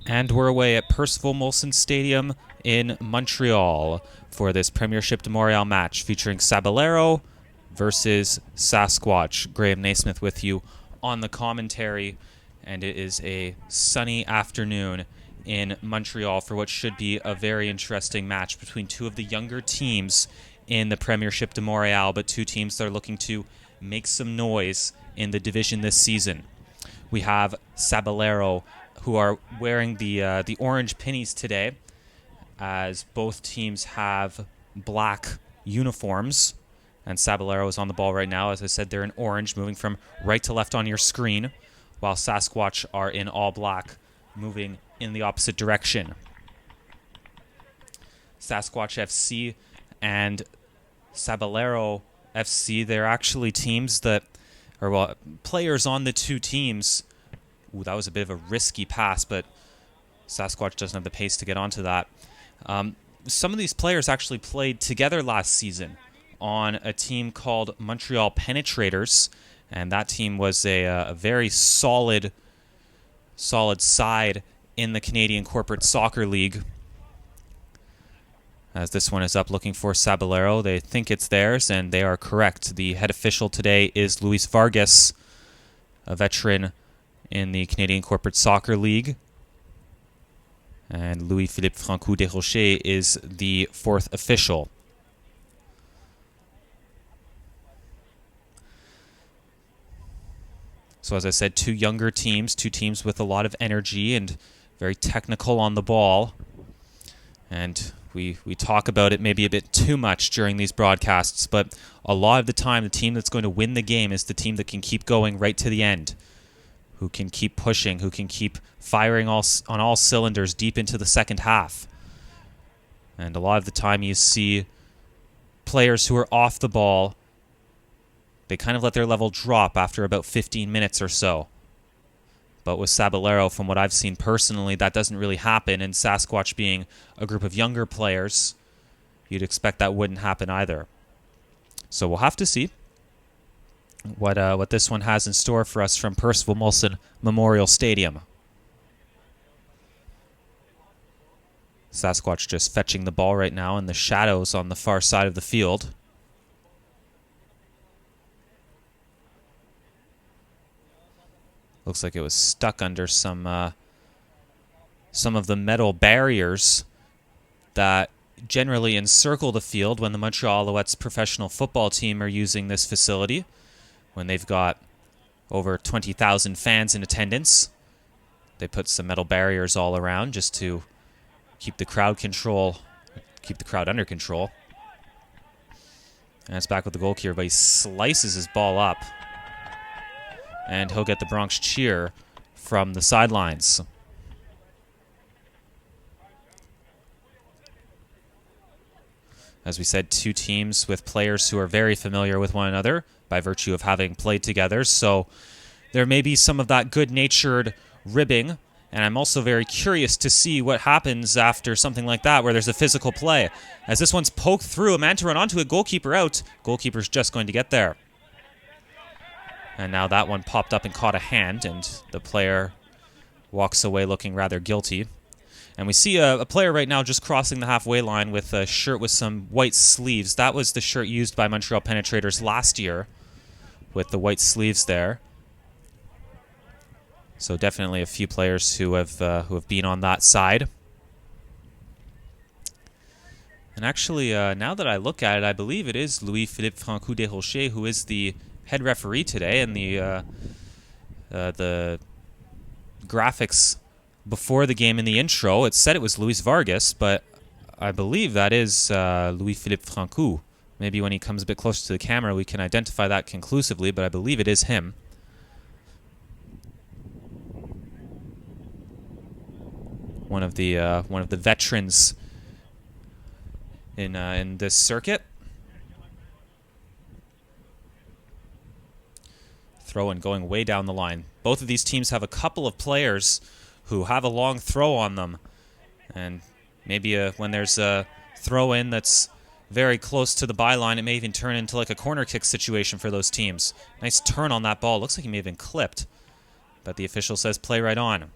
And we're away at Percival Molson Stadium in Montreal for this Premiership de Montréal match featuring Sabalero versus Sasquatch. Graham Naismith with you on the commentary, and it is a sunny afternoon in Montreal for what should be a very interesting match between two of the younger teams in the Premiership de Montréal, but two teams that are looking to make some noise in the division this season. We have Sabalero, who are wearing the orange pennies today, as both teams have black uniforms. And Sabalero is on the ball right now. As I said, they're in orange, moving from right to left on your screen, while Sasquatch are in all black, moving in the opposite direction. Sasquatch FC and Sabalero FC, they're actually teams that, players on the two teams. Ooh, that was a bit of a risky pass, but Sasquatch doesn't have the pace to get onto that. Some of these players actually played together last season on a team called Montreal Penetrators, and that team was a very solid side in the Canadian Corporate Soccer League. As this one is up looking for Sabalero, they think it's theirs, and they are correct. The head official today is Luis Vargas, a veteran in the Canadian Corporate Soccer League. And Louis-Philippe Francoux Desrochers is the fourth official. So as I said, two younger teams, two teams with a lot of energy and very technical on the ball. And we talk about it maybe a bit too much during these broadcasts, but a lot of the time the team that's going to win the game is the team that can keep going right to the end, who can keep pushing, who can keep firing on all cylinders deep into the second half. And a lot of the time you see players who are off the ball, they kind of let their level drop after about 15 minutes or so. But with Sabalero, from what I've seen personally, that doesn't really happen. And Sasquatch being a group of younger players, you'd expect that wouldn't happen either. So we'll have to see what this one has in store for us from Percival Molson Memorial Stadium. Sasquatch just fetching the ball right now in the shadows on the far side of the field. Looks like it was stuck under some of the metal barriers that generally encircle the field when the Montreal Alouettes professional football team are using this facility, when they've got over 20,000 fans in attendance. They put some metal barriers all around just to keep the crowd under control. And it's back with the goal keeper, but he slices his ball up. And he'll get the Bronx cheer from the sidelines. As we said, two teams with players who are very familiar with one another by virtue of having played together. So there may be some of that good-natured ribbing. And I'm also very curious to see what happens after something like that, where there's a physical play. As this one's poked through, a man to run onto it, goalkeeper out. Goalkeeper's just going to get there. And now that one popped up and caught a hand, and the player walks away looking rather guilty. And we see a player right now just crossing the halfway line with a shirt with some white sleeves. That was the shirt used by Montreal Penetrators last year, with the white sleeves there. So definitely a few players who have been on that side. And actually, now that I look at it, I believe it is Louis-Philippe Francoux Desrochers who is the head referee today, and the graphics before the game in the intro, it said it was Luis Vargas, but I believe that is Louis-Philippe Francoux. Maybe when he comes a bit closer to the camera, we can identify that conclusively, but I believe it is him. One of the veterans in this circuit. Throw in going way down the line. Both of these teams have a couple of players who have a long throw on them. And maybe when there's a throw in that's very close to the byline, it may even turn into like a corner kick situation for those teams. Nice turn on that ball. Looks like he may have been clipped. But the official says play right on.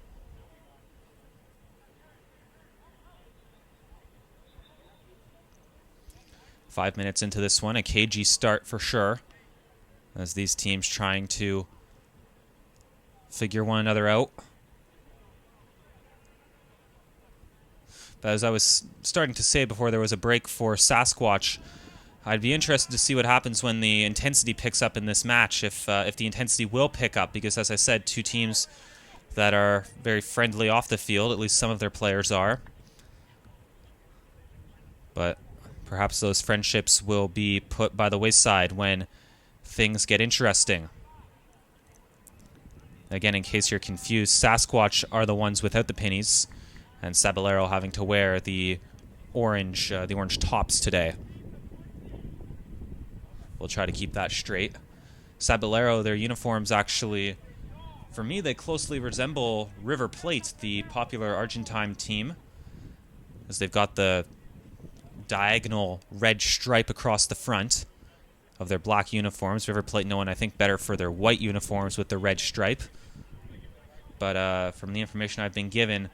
5 minutes into this one, a cagey start for sure, as these teams trying to figure one another out. But as I was starting to say before there was a break for Sasquatch, I'd be interested to see what happens when the intensity picks up in this match, if the intensity will pick up, because as I said, two teams that are very friendly off the field, at least some of their players are. But perhaps those friendships will be put by the wayside when things get interesting. Again, in case you're confused, Sasquatch are the ones without the pennies, and Sabalero having to wear the orange tops today. We'll try to keep that straight. Sabalero, their uniforms actually, for me, they closely resemble River Plate, the popular Argentine team, as they've got the diagonal red stripe across the front of their black uniforms. River Plate known, I think, better for their white uniforms with the red stripe. But from the information I've been given,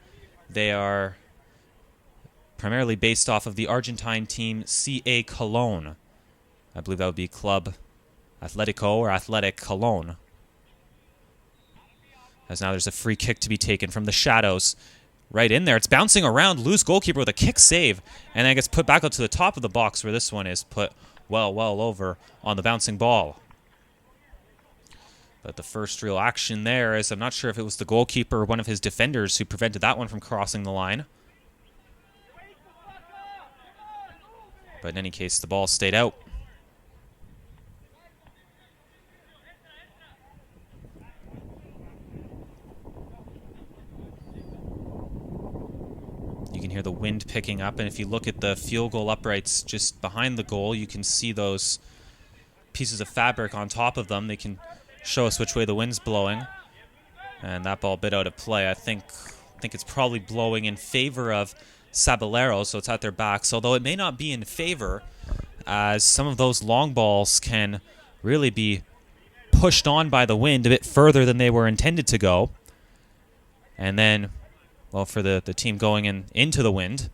they are primarily based off of the Argentine team CA Colón. I believe that would be Club Atletico or Athletic Colón. As now there's a free kick to be taken from the shadows. Right in there. It's bouncing around. Loose goalkeeper with a kick save. And then it gets put back up to the top of the box where this one is put well over on the bouncing ball. But the first real action there is, I'm not sure if it was the goalkeeper or one of his defenders who prevented that one from crossing the line. But in any case, the ball stayed out. You can hear the wind picking up, and if you look at the field goal uprights just behind the goal, you can see those pieces of fabric on top of them. They can show us which way the wind's blowing. And that ball bit out of play. I think it's probably blowing in favor of Sabalero, so it's at their backs, although it may not be in favor, as some of those long balls can really be pushed on by the wind a bit further than they were intended to go. And then, well, for the team going into the wind,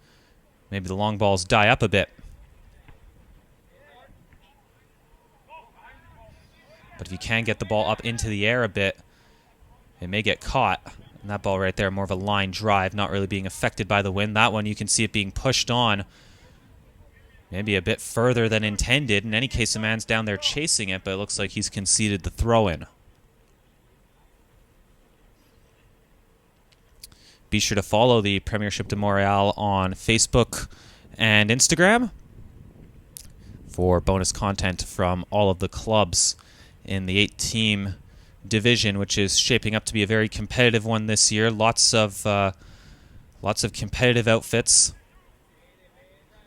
maybe the long balls die up a bit. But if you can get the ball up into the air a bit, it may get caught. And that ball right there, more of a line drive, not really being affected by the wind. That one, you can see it being pushed on maybe a bit further than intended. In any case, a man's down there chasing it, but it looks like he's conceded the throw-in. Be sure to follow the Premiership de Montréal on Facebook and Instagram for bonus content from all of the clubs in the 8-team division, which is shaping up to be a very competitive one this year. Lots of competitive outfits.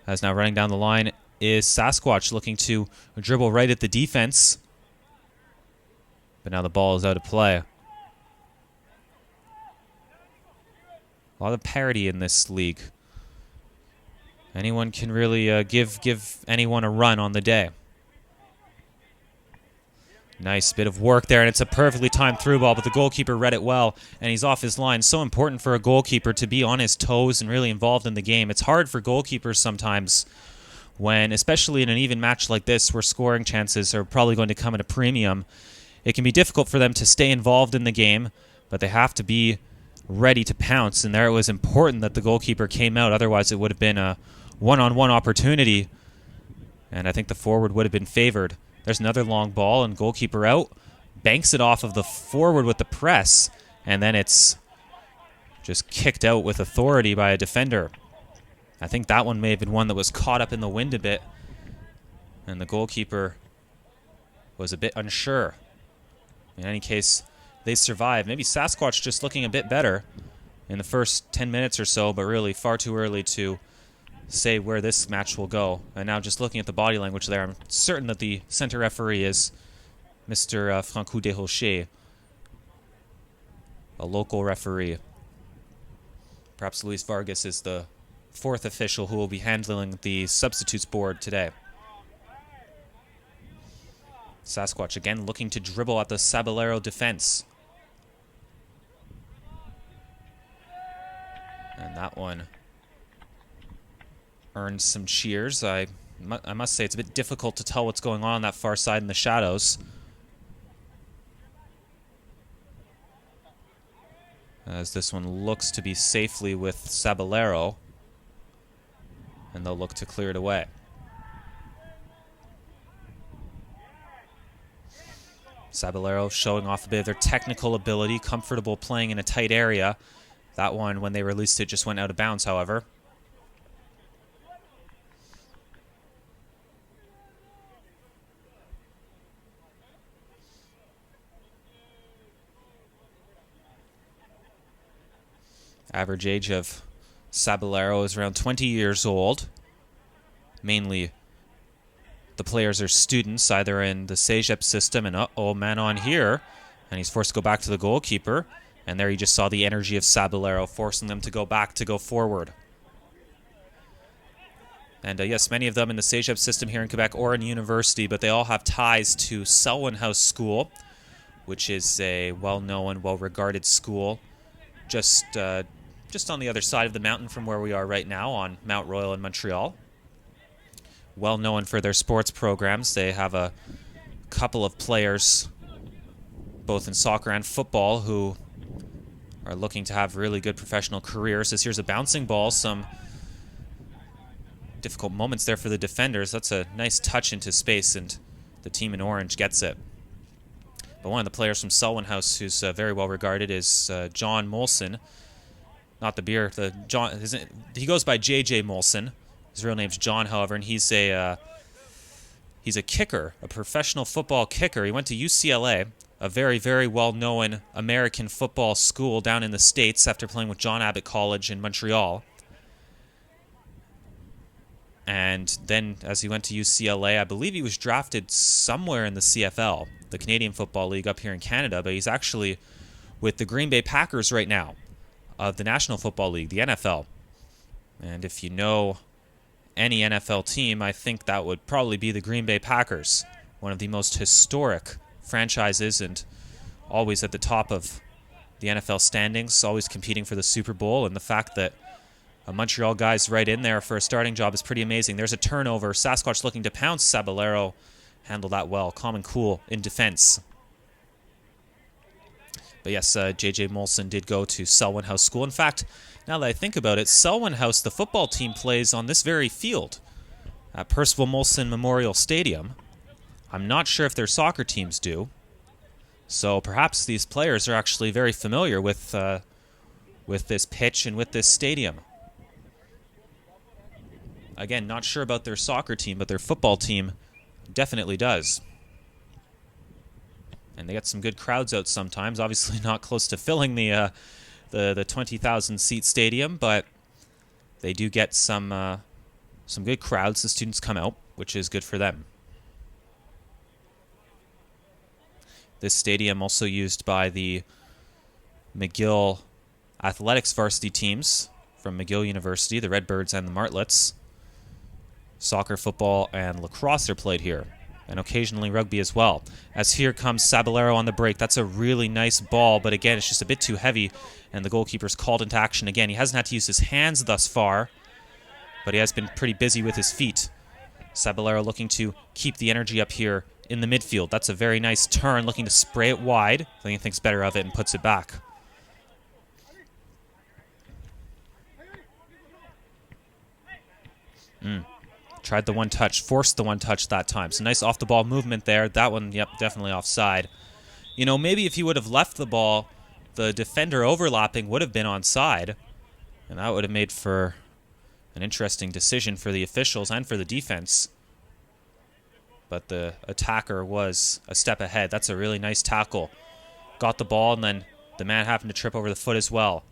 As now running down the line is Sasquatch, looking to dribble right at the defense. But now the ball is out of play. A lot of parity in this league. Anyone can really give anyone a run on the day. Nice bit of work there, and it's a perfectly timed through ball, but the goalkeeper read it well, and he's off his line. So important for a goalkeeper to be on his toes and really involved in the game. It's hard for goalkeepers sometimes when, especially in an even match like this, where scoring chances are probably going to come at a premium. It can be difficult for them to stay involved in the game, but they have to be ready to pounce, and there it was important that the goalkeeper came out. Otherwise, it would have been a one-on-one opportunity, and I think the forward would have been favored. There's another long ball, and goalkeeper out, banks it off of the forward with the press, and then it's just kicked out with authority by a defender. I think that one may have been one that was caught up in the wind a bit, and the goalkeeper was a bit unsure. In any case, they survived. Maybe Sasquatch just looking a bit better in the first 10 minutes or so, but really far too early to say where this match will go. And now just looking at the body language there, I'm certain that the center referee is Mr. Francois Desrochers, a local referee. Perhaps Luis Vargas is the fourth official who will be handling the substitutes board today. Sasquatch again looking to dribble at the Sabalero defense. And that one earned some cheers. I I must say it's a bit difficult to tell what's going on that far side in the shadows. As this one looks to be safely with Sabalero. And they'll look to clear it away. Sabalero showing off a bit of their technical ability, comfortable playing in a tight area. That one, when they released it, just went out of bounds, however. Average age of Sabalero is around 20 years old. Mainly the players are students, either in the Premiership system, and man on here. And he's forced to go back to the goalkeeper. And there you just saw the energy of Sabalero, forcing them to go back, to go forward. And yes, many of them in the Premiership system here in Quebec or in university, but they all have ties to Selwyn House School, which is a well-known, well-regarded school just on the other side of the mountain from where we are right now on Mount Royal in Montreal. Well known for their sports programs. They have a couple of players, both in soccer and football, who are looking to have really good professional careers. As here's a bouncing ball, some difficult moments there for the defenders. That's a nice touch into space, and the team in orange gets it. But one of the players from Selwyn House who's very well regarded is John Molson. Not the beer. He goes by J.J. Molson. His real name's John, however, and he's a kicker, a professional football kicker. He went to UCLA, a very, very well-known American football school down in the States after playing with John Abbott College in Montreal. And then, as he went to UCLA, I believe he was drafted somewhere in the CFL, the Canadian Football League up here in Canada, but he's actually with the Green Bay Packers right now, of the National Football League, the NFL. And if you know any NFL team, I think that would probably be the Green Bay Packers, one of the most historic franchises and always at the top of the NFL standings, always competing for the Super Bowl. And the fact that a Montreal guy's right in there for a starting job is pretty amazing. There's a turnover. Sasquatch looking to pounce. Sabalero handled that well. Calm and cool in defense. But yes, J.J. Molson did go to Selwyn House School. In fact, now that I think about it, Selwyn House, the football team, plays on this very field at Percival Molson Memorial Stadium. I'm not sure if their soccer teams do. So perhaps these players are actually very familiar with this pitch and with this stadium. Again, not sure about their soccer team, but their football team definitely does. And they get some good crowds out sometimes. Obviously not close to filling the 20,000 seat stadium, but they do get some good crowds. The students come out, which is good for them. This stadium also used by the McGill athletics varsity teams from McGill University, the Redbirds and the Martlets. Soccer, football, and lacrosse are played here, and occasionally rugby as well. As here comes Sabalero on the break. That's a really nice ball, but again, it's just a bit too heavy, and the goalkeeper's called into action again. He hasn't had to use his hands thus far, but he has been pretty busy with his feet. Sabalero looking to keep the energy up here in the midfield. That's a very nice turn, looking to spray it wide. I think he thinks better of it and puts it back. Tried the one touch, forced the one touch that time. So nice off-the-ball movement there. That one, yep, definitely offside. You know, maybe if he would have left the ball, the defender overlapping would have been onside. And that would have made for an interesting decision for the officials and for the defense. But the attacker was a step ahead. That's a really nice tackle. Got the ball, and then the man happened to trip over the foot as well.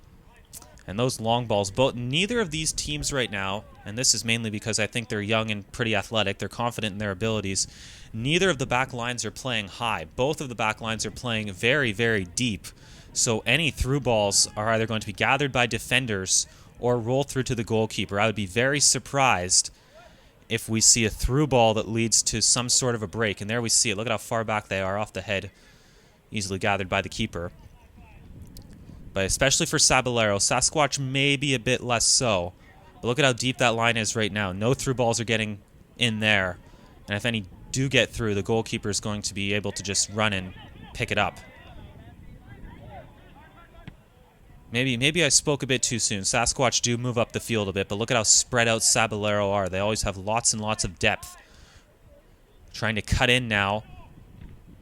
And those long balls, neither of these teams right now, and this is mainly because I think they're young and pretty athletic, they're confident in their abilities, neither of the back lines are playing high. Both of the back lines are playing very, very deep. So any through balls are either going to be gathered by defenders or roll through to the goalkeeper. I would be very surprised if we see a through ball that leads to some sort of a break. And there we see it. Look at how far back they are off the head, easily gathered by the keeper. But especially for Sabalero, Sasquatch may be a bit less so. But look at how deep that line is right now. No through balls are getting in there. And if any do get through, the goalkeeper is going to be able to just run and pick it up. Maybe I spoke a bit too soon. Sasquatch do move up the field a bit, but look at how spread out Sabalero are. They always have lots and lots of depth. Trying to cut in now.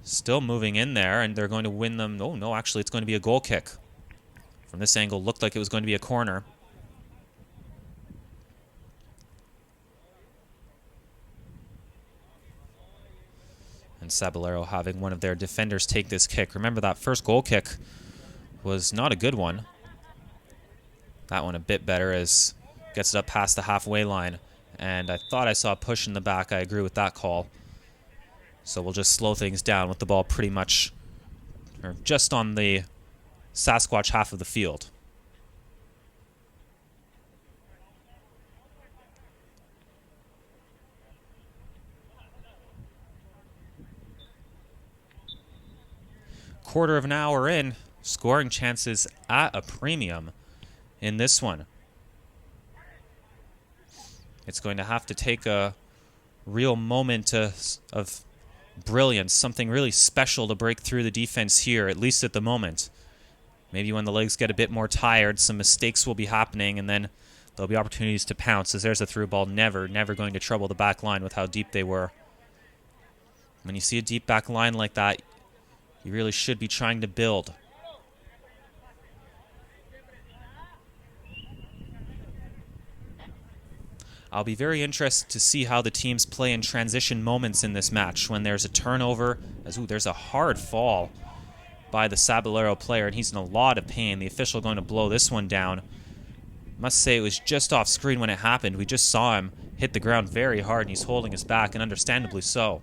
Still moving in there, and they're going to win them. Oh, no, actually, it's going to be a goal kick. From this angle, looked like it was going to be a corner. And Sabalero having one of their defenders take this kick. Remember, that first goal kick was not a good one. That one a bit better as gets it up past the halfway line. And I thought I saw a push in the back. I agree with that call. So we'll just slow things down with the ball pretty much or just on the Sasquatch half of the field. Quarter of an hour in, scoring chances at a premium in this one. It's going to have to take a real moment of brilliance, something really special to break through the defense here, at least at the moment. Maybe when the legs get a bit more tired, some mistakes will be happening, and then there'll be opportunities to pounce, as there's a through ball, never going to trouble the back line with how deep they were. When you see a deep back line like that, you really should be trying to build. I'll be very interested to see how the teams play in transition moments in this match when there's a turnover. There's a hard fall by the Sabalero player, and he's in a lot of pain. The official going to blow this one down. Must say it was just off screen when it happened. We just saw him hit the ground very hard, and he's holding his back, and understandably so.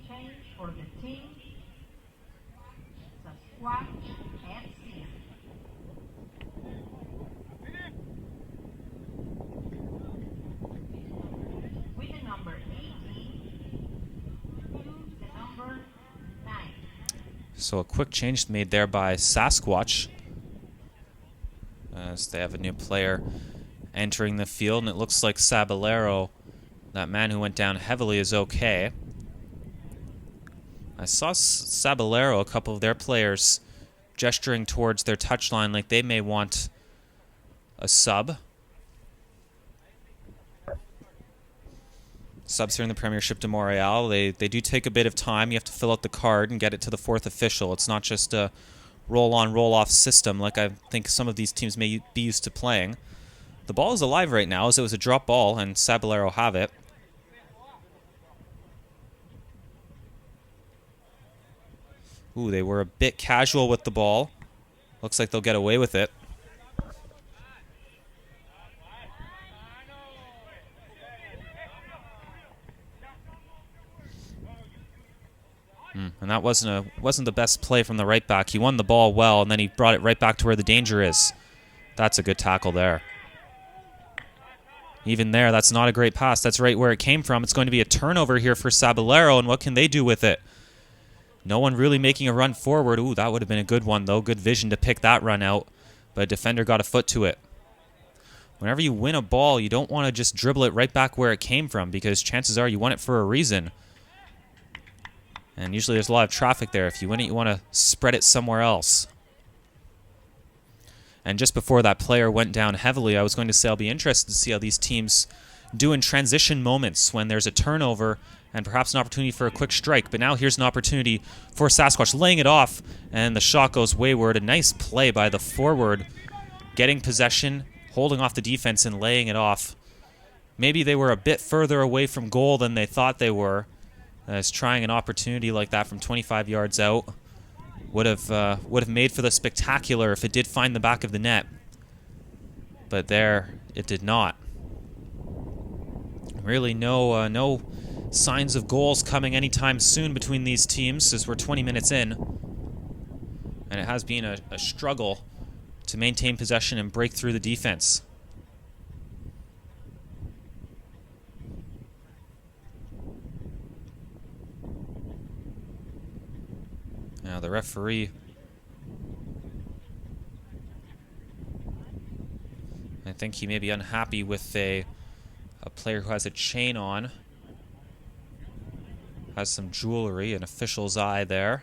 Change for the team. Sasquatch FC. With the number 18 to the number 9. So a quick change made there by Sasquatch, as they have a new player entering the field, and it looks like Sabalero, that man who went down heavily, is okay. I saw Sabalero, a couple of their players, gesturing towards their touchline like they may want a sub. Subs here in the Premiership de Montreal, they do take a bit of time. You have to fill out the card and get it to the fourth official. It's not just a roll-on, roll-off system like I think some of these teams may be used to playing. The ball is alive right now as it was a drop ball, and Sabalero have it. Ooh, they were a bit casual with the ball. Looks like they'll get away with it. And that wasn't the best play from the right back. He won the ball well, and then he brought it right back to where the danger is. That's a good tackle there. Even there, that's not a great pass. That's right where it came from. It's going to be a turnover here for Sabalero, and what can they do with it? No one really making a run forward. Ooh, that would have been a good one, though. Good vision to pick that run out, but a defender got a foot to it. Whenever you win a ball, you don't want to just dribble it right back where it came from, because chances are you won it for a reason. And usually there's a lot of traffic there. If you win it, you want to spread it somewhere else. And just before that player went down heavily, I was going to say I'll be interested to see how these teams do in transition moments when there's a turnover and perhaps an opportunity for a quick strike. But now here's an opportunity for Sasquatch, laying it off, and the shot goes wayward. A nice play by the forward, getting possession, holding off the defense, and laying it off. Maybe they were a bit further away from goal than they thought they were, as trying an opportunity like that from 25 yards out would have made for the spectacular if it did find the back of the net. But there, it did not. Really no signs of goals coming anytime soon between these teams, as we're 20 minutes in. And it has been a struggle to maintain possession and break through the defense. Now the referee think he may be unhappy with a player who has a chain on. Has some jewelry, an official's eye there.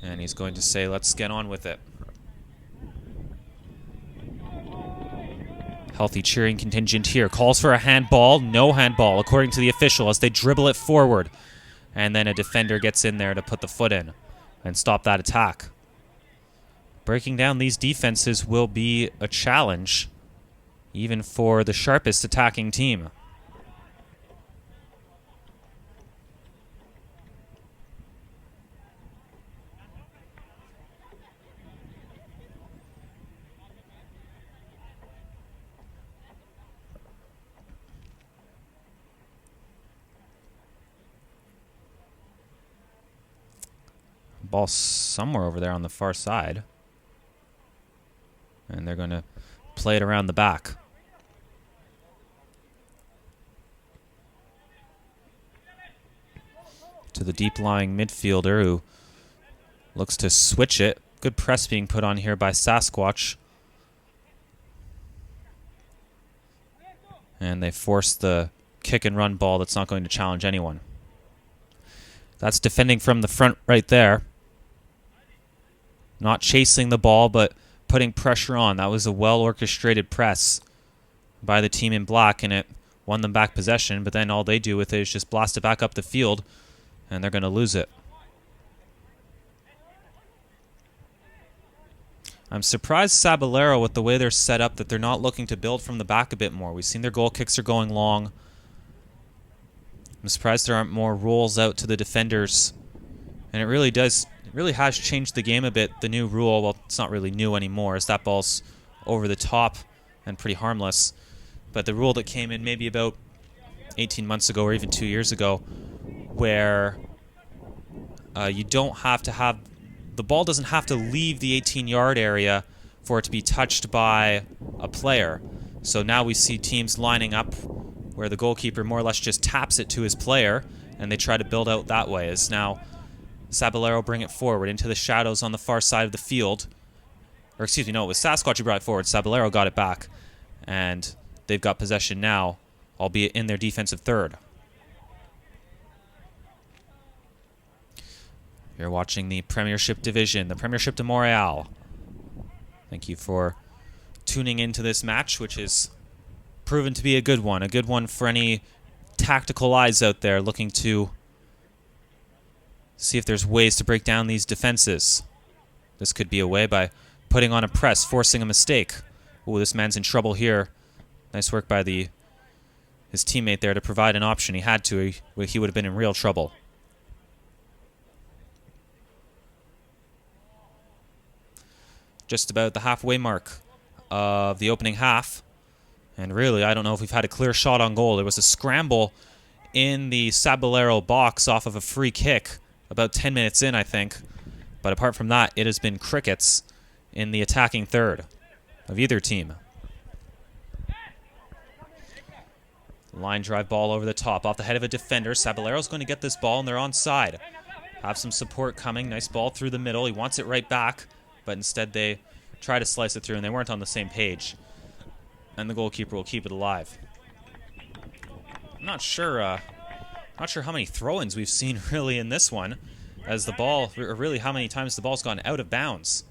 And he's going to say, let's get on with it. Healthy cheering contingent here. Calls for a handball. No handball, according to the official, as they dribble it forward. And then a defender gets in there to put the foot in and stop that attack. Breaking down these defenses will be a challenge, even for the sharpest attacking team. Ball somewhere over there on the far side. And they're going to play it around the back. To the deep-lying midfielder who looks to switch it. Good press being put on here by Sasquatch. And they force the kick-and-run ball that's not going to challenge anyone. That's defending from the front right there. Not chasing the ball, but putting pressure on. That was a well-orchestrated press by the team in black, and it won them back possession, but then all they do with it is just blast it back up the field, and they're going to lose it. I'm surprised Sabalero, with the way they're set up, that they're not looking to build from the back a bit more. We've seen their goal kicks are going long. I'm surprised there aren't more rolls out to the defenders. And it really has changed the game a bit. The new rule, well, it's not really new anymore, as that ball's over the top and pretty harmless. But the rule that came in maybe about 18 months ago or even 2 years ago, where you don't have to have, the ball doesn't have to leave the 18-yard area for it to be touched by a player. So now we see teams lining up where the goalkeeper more or less just taps it to his player, and they try to build out that way. As now Sabalero bring it forward into the shadows on the far side of the field. Or excuse me, no, it was Sasquatch who brought it forward. Sabalero got it back, and they've got possession now, albeit in their defensive third. You're watching the Premiership division, the Premiership de Montreal. Thank you for tuning into this match, which is proven to be a good one for any tactical eyes out there looking to see if there's ways to break down these defenses. This could be a way by putting on a press, forcing a mistake. Ooh, this man's in trouble here. Nice work by his teammate there to provide an option. He had to. He would have been in real trouble. Just about the halfway mark of the opening half. And really, I don't know if we've had a clear shot on goal. There was a scramble in the Sabalero box off of a free kick about 10 minutes in, I think. But apart from that, it has been crickets in the attacking third of either team. Line drive ball over the top, off the head of a defender. Saballero's going to get this ball, and they're onside. Have some support coming. Nice ball through the middle. He wants it right back, but instead they try to slice it through, and they weren't on the same page. And the goalkeeper will keep it alive. I'm not sure how many throw-ins we've seen really in this one, as the ball, or really how many times the ball's gone out of bounds.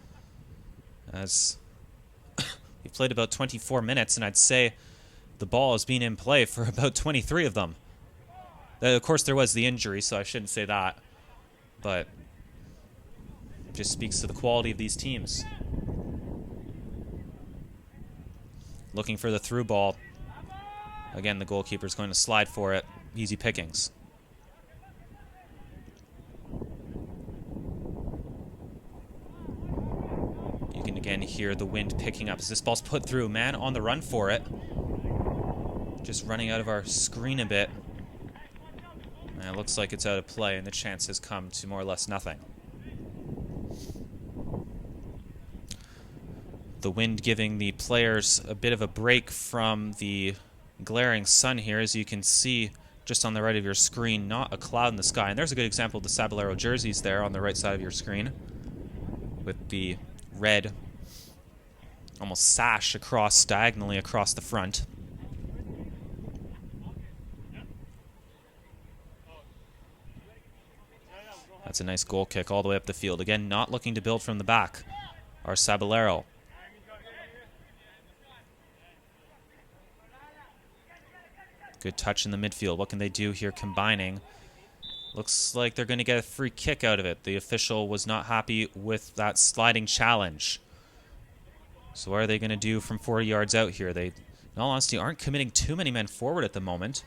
As we've played about 24 minutes, and I'd say the ball has been in play for about 23 of them. Of course, there was the injury, so I shouldn't say that, but it just speaks to the quality of these teams. Looking for the through ball. Again, the goalkeeper's going to slide for it. Easy pickings. You can again hear the wind picking up as this ball's put through. Man on the run for it. Just running out of our screen a bit. And it looks like it's out of play, and the chance has come to more or less nothing. The wind giving the players a bit of a break from the glaring sun here, as you can see just on the right of your screen, not a cloud in the sky. And there's a good example of the Sabalero jerseys there on the right side of your screen, with the red almost sash diagonally across the front. That's a nice goal kick all the way up the field. Again, not looking to build from the back. Our Sabalero. Good touch in the midfield. What can they do here combining? Looks like they're going to get a free kick out of it. The official was not happy with that sliding challenge. So what are they going to do from 40 yards out here? They, in all honesty, aren't committing too many men forward at the moment.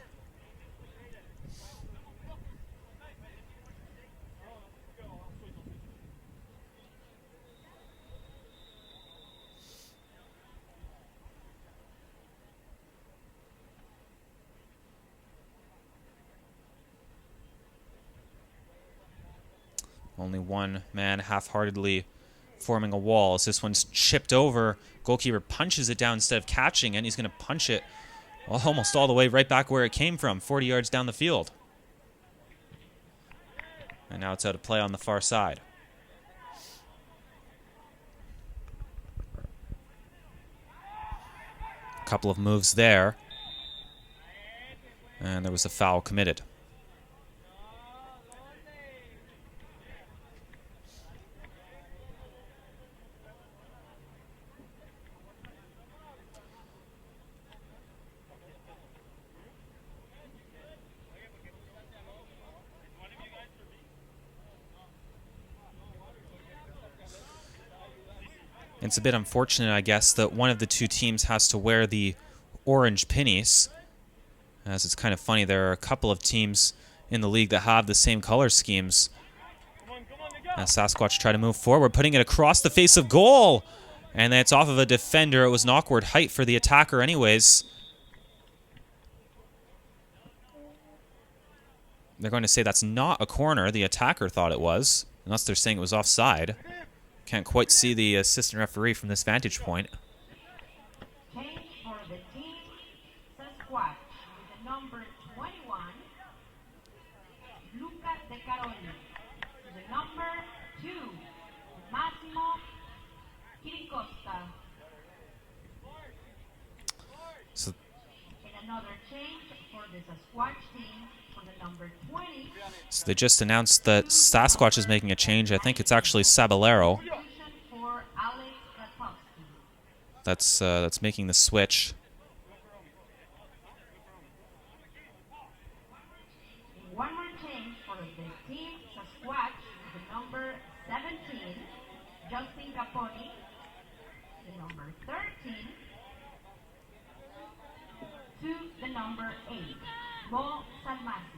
Only one man half-heartedly forming a wall as this one's chipped over. Goalkeeper punches it down instead of catching it, and he's going to punch it almost all the way right back where it came from, 40 yards down the field. And now it's out of play on the far side. A couple of moves there. And there was a foul committed. It's a bit unfortunate, I guess, that one of the two teams has to wear the orange pennies. As it's kind of funny, there are a couple of teams in the league that have the same color schemes. As Sasquatch try to move forward, putting it across the face of goal. And then it's off of a defender. It was an awkward height for the attacker anyways. They're going to say that's not a corner. The attacker thought it was, unless they're saying it was offside. Can't quite see the assistant referee from this vantage point. Change for the team, Sasquatch, with the number 21, Luca De Caroli. With the number 2, Massimo Chiricosta. So, And another change for the Sasquatch team, for the number 20. So they just announced that Sasquatch is making a change. I think it's actually Sabalero For Alex Ratowski. that's making the switch. One more change for the team Sasquatch, the number 17, Justin Caponi, the number 13, to the number 8, Mo Salmasi.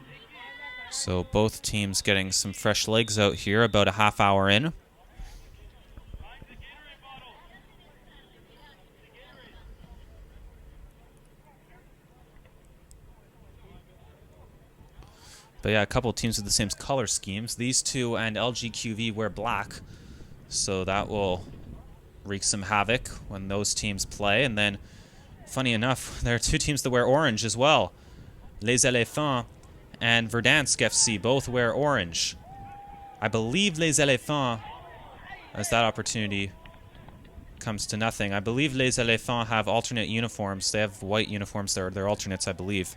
So both teams getting some fresh legs out here about a half hour in. But yeah, a couple of teams with the same color schemes. These two and LGQV wear black, so that will wreak some havoc when those teams play. And then, funny enough, there are two teams that wear orange as well. Les Elephants and Verdansk FC both wear orange. I believe Les Elephants, as that opportunity comes to nothing, I believe Les Elephants have alternate uniforms. They have white uniforms. They're alternates, I believe.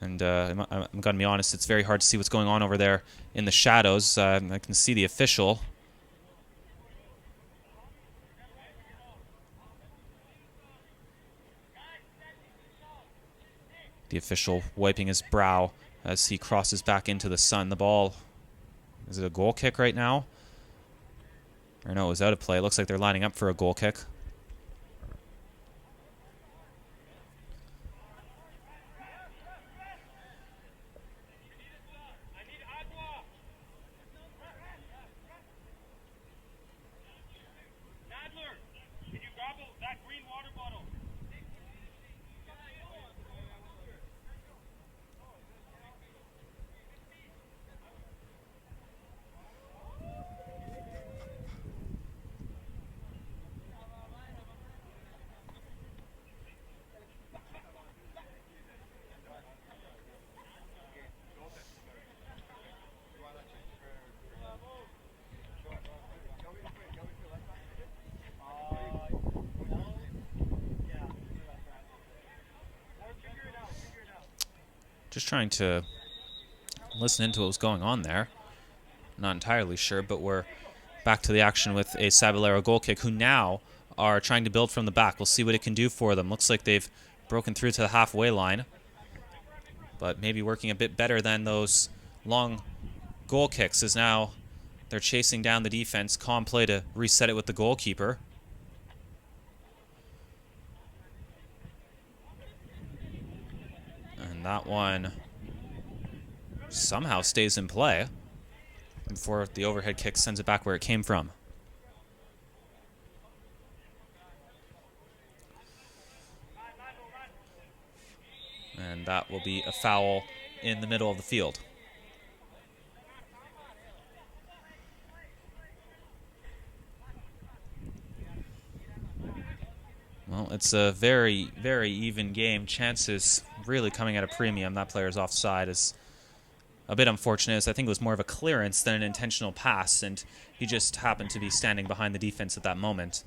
And I'm going to be honest, it's very hard to see what's going on over there in the shadows. I can see the official. The official wiping his brow as he crosses back into the sun. The ball, is it a goal kick right now? Or no, it was out of play. It looks like they're lining up for a goal kick. Just trying to listen into what was going on there. Not entirely sure, but we're back to the action with a Sabalero goal kick, who now are trying to build from the back. We'll see what it can do for them. Looks like they've broken through to the halfway line, but maybe working a bit better than those long goal kicks, as now they're chasing down the defense. Calm play to reset it with the goalkeeper. And that one somehow stays in play before the overhead kick sends it back where it came from. And that will be a foul in the middle of the field. Well, it's a very, very even game. Chances really coming at a premium. That player's offside is a bit unfortunate, as I think it was more of a clearance than an intentional pass, and he just happened to be standing behind the defense at that moment.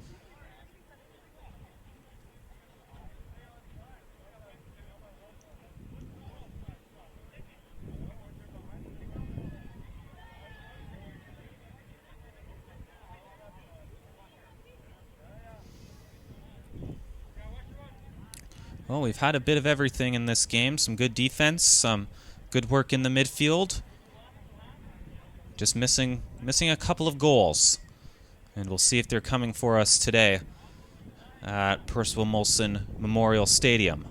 Well, we've had a bit of everything in this game. Some good defense, some good work in the midfield. Just missing a couple of goals. And we'll see if they're coming for us today at Percival Molson Memorial Stadium.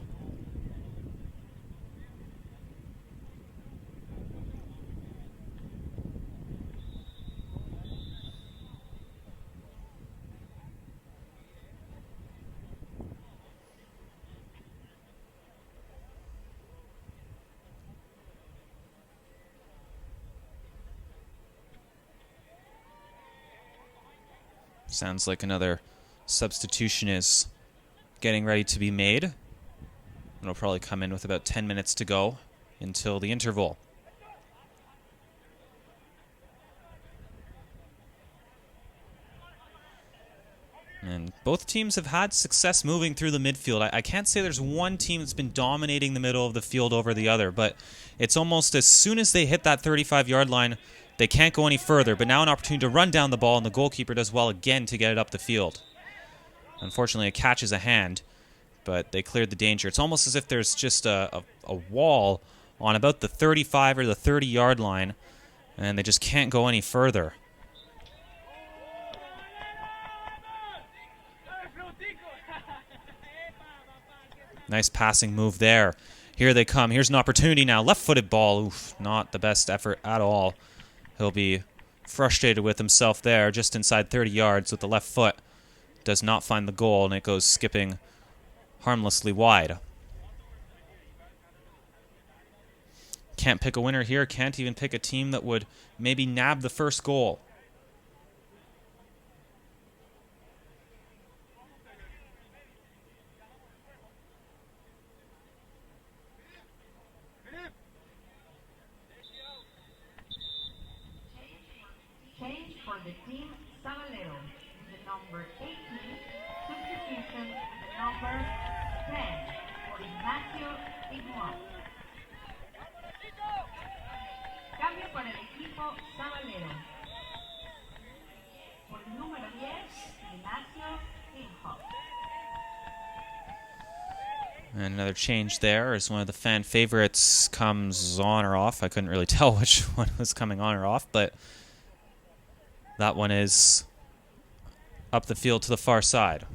Sounds like another substitution is getting ready to be made. It'll probably come in with about 10 minutes to go until the interval. And both teams have had success moving through the midfield. I can't say there's one team that's been dominating the middle of the field over the other, but it's almost as soon as they hit that 35-yard line, they can't go any further. But now an opportunity to run down the ball, and the goalkeeper does well again to get it up the field. Unfortunately, it catches a hand, but they cleared the danger. It's almost as if there's just a wall on about the 35 or the 30-yard line, and they just can't go any further. Nice passing move there. Here they come. Here's an opportunity now. Left-footed ball. Oof, not the best effort at all. He'll be frustrated with himself there, just inside 30 yards with the left foot. Does not find the goal, and it goes skipping harmlessly wide. Can't pick a winner here. Can't even pick a team that would maybe nab the first goal. Change for the team Sabalero, the number 18, substitution the number 10 for Ignacio Igmon. Cambio para el equipo Sabalero. Por el número 10, Ignacio Igmon. And another change there as one of the fan favorites comes on or off. I couldn't really tell which one was coming on or off, but that one is up the field to the far side.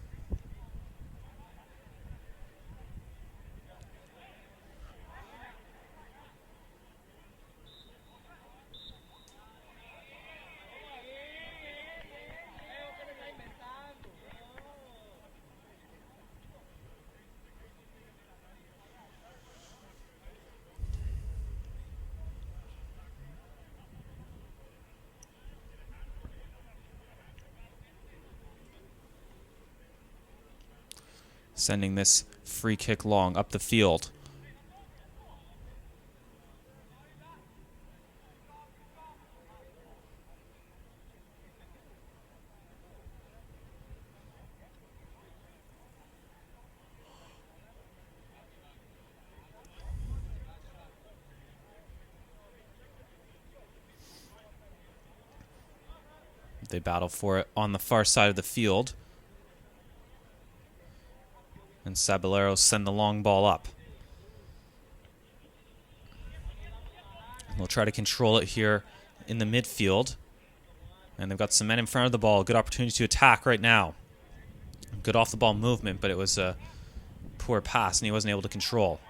Sending this free kick long up the field. They battle for it on the far side of the field. And Sabalero send the long ball up. They'll try to control it here in the midfield. And they've got some men in front of the ball. Good opportunity to attack right now. Good off-the-ball movement, but it was a poor pass, and he wasn't able to control.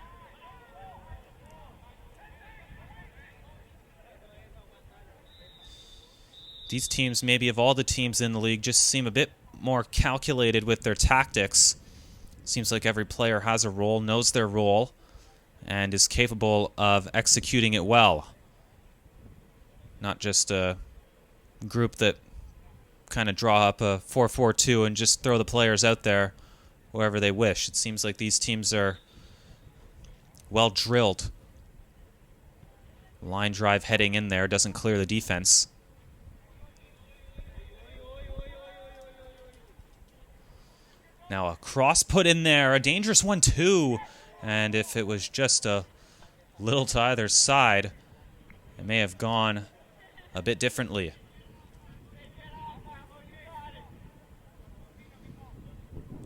These teams, maybe of all the teams in the league, just seem a bit more calculated with their tactics. Seems like every player has a role, knows their role, and is capable of executing it well. Not just a group that kind of draw up a 4-4-2 and just throw the players out there wherever they wish. It seems like these teams are well drilled. Line drive heading in there doesn't clear the defense. Now a cross put in there, a dangerous one too. And if it was just a little to either side, it may have gone a bit differently.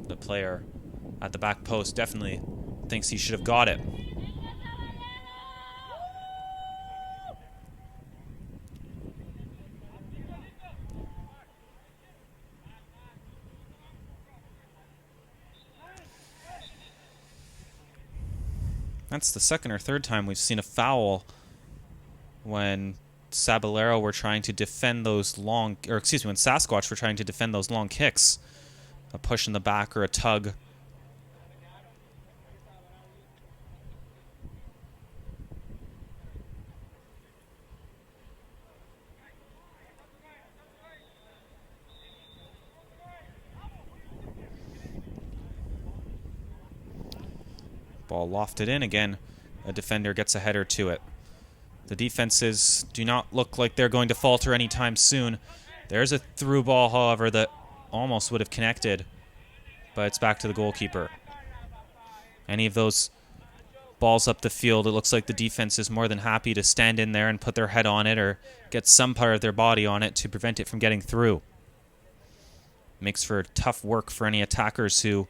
The player at the back post definitely thinks he should have got it. That's the second or third time we've seen a foul when Sabalero were trying to defend those long, or excuse me, when Sasquatch were trying to defend those long kicks. A push in the back or a tug. Ball lofted in again. A defender gets a header to it. The defenses do not look like they're going to falter anytime soon. There's a through ball, however, that almost would have connected, but it's back to the goalkeeper. Any of those balls up the field, it looks like the defense is more than happy to stand in there and put their head on it or get some part of their body on it to prevent it from getting through. Makes for tough work for any attackers who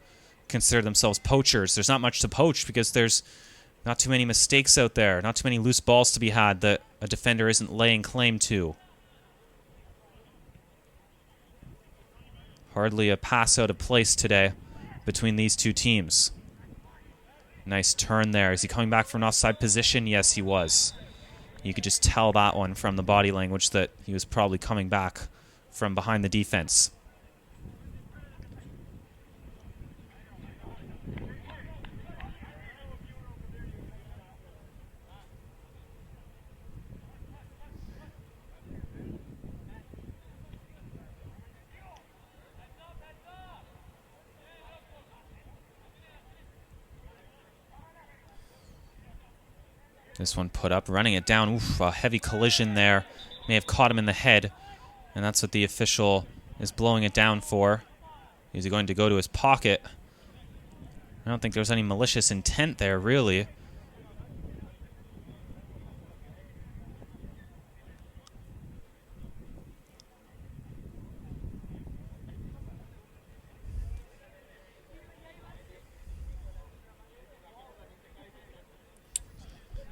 consider themselves poachers. There's not much to poach because there's not too many mistakes out there, not too many loose balls to be had that a defender isn't laying claim to. Hardly a pass out of place today between these two teams. Nice turn there. Is he coming back from an offside position? Yes, he was. You could just tell that one from the body language that he was probably coming back from behind the defense. This one put up, running it down. Oof, a heavy collision there. May have caught him in the head, and that's what the official is blowing it down for. Is he going to go to his pocket? I don't think there's any malicious intent there, really.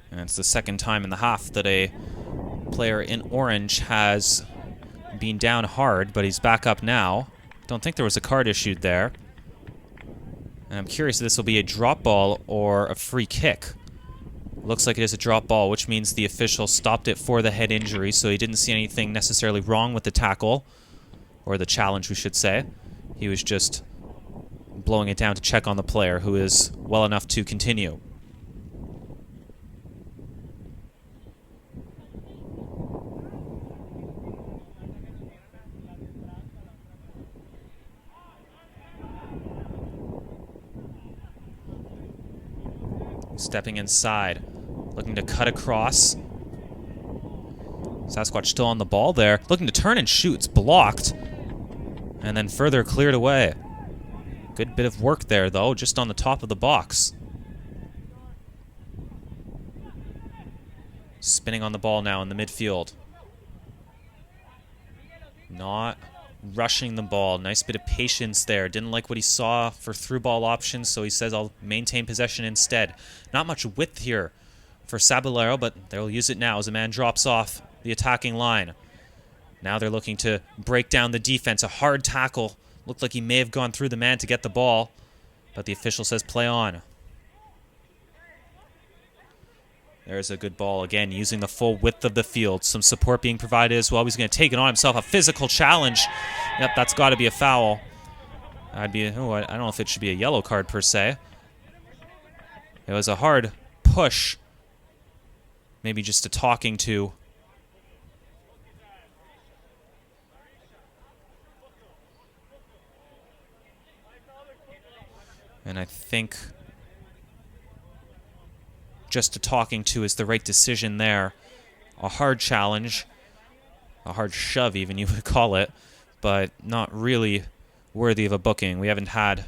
And it's the second time in the half that a player in orange has been down hard, but he's back up now. Don't think there was a card issued there. And I'm curious if this will be a drop ball or a free kick. Looks like it is a drop ball, which means the official stopped it for the head injury, so he didn't see anything necessarily wrong with the tackle, or the challenge, we should say. He was just blowing it down to check on the player, who is well enough to continue. Stepping inside, looking to cut across. Sasquatch still on the ball there, looking to turn and shoot. It's blocked, and then further cleared away. Good bit of work there, though, just on the top of the box. Spinning on the ball now in the midfield. Not rushing the ball. Nice bit of patience there. Didn't like what he saw for through ball options, so he says I'll maintain possession instead. Not much width here for Sabalero, but they'll use it now as a man drops off the attacking line. Now they're looking to break down the defense. A hard tackle. Looked like he may have gone through the man to get the ball, but the official says play on. There's a good ball again, using the full width of the field. Some support being provided as well. He's going to take it on himself. A physical challenge. Yep, that's got to be a foul. I don't know if it should be a yellow card per se. It was a hard push. Maybe just a talking to. And I think just a talking to is the right decision there. A hard challenge, a hard shove even you would call it, but not really worthy of a booking. We haven't had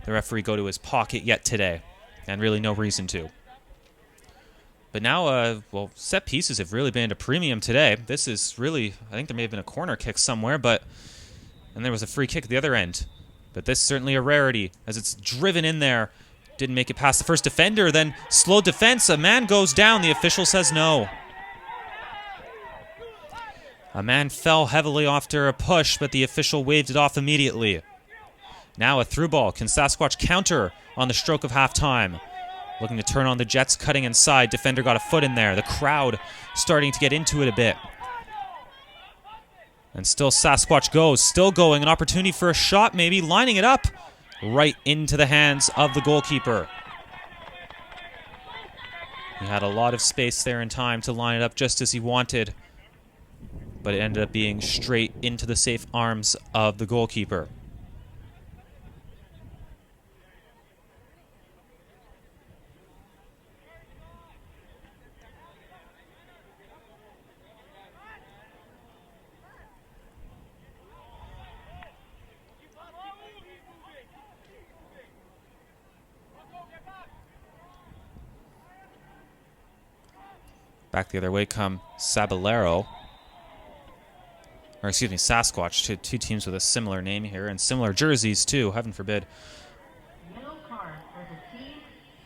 the referee go to his pocket yet today, and really no reason to. But now, set pieces have really been a premium today. This is really, I think there may have been a corner kick somewhere, and there was a free kick at the other end. But this is certainly a rarity as it's driven in there. Didn't make it past the first defender, then slow defense. A man goes down. The official says no. A man fell heavily after a push, but the official waved it off immediately. Now a through ball. Can Sasquatch counter on the stroke of halftime? Looking to turn on the Jets, cutting inside. Defender got a foot in there. The crowd starting to get into it a bit. And still Sasquatch goes. Still going. An opportunity for a shot maybe. Lining it up. Right into the hands of the goalkeeper. He had a lot of space there in time to line it up just as he wanted, but it ended up being straight into the safe arms of the goalkeeper. Back the other way come Sabalero. Or excuse me, Sasquatch. Two teams with a similar name here and similar jerseys too, heaven forbid. Yellow card for the team,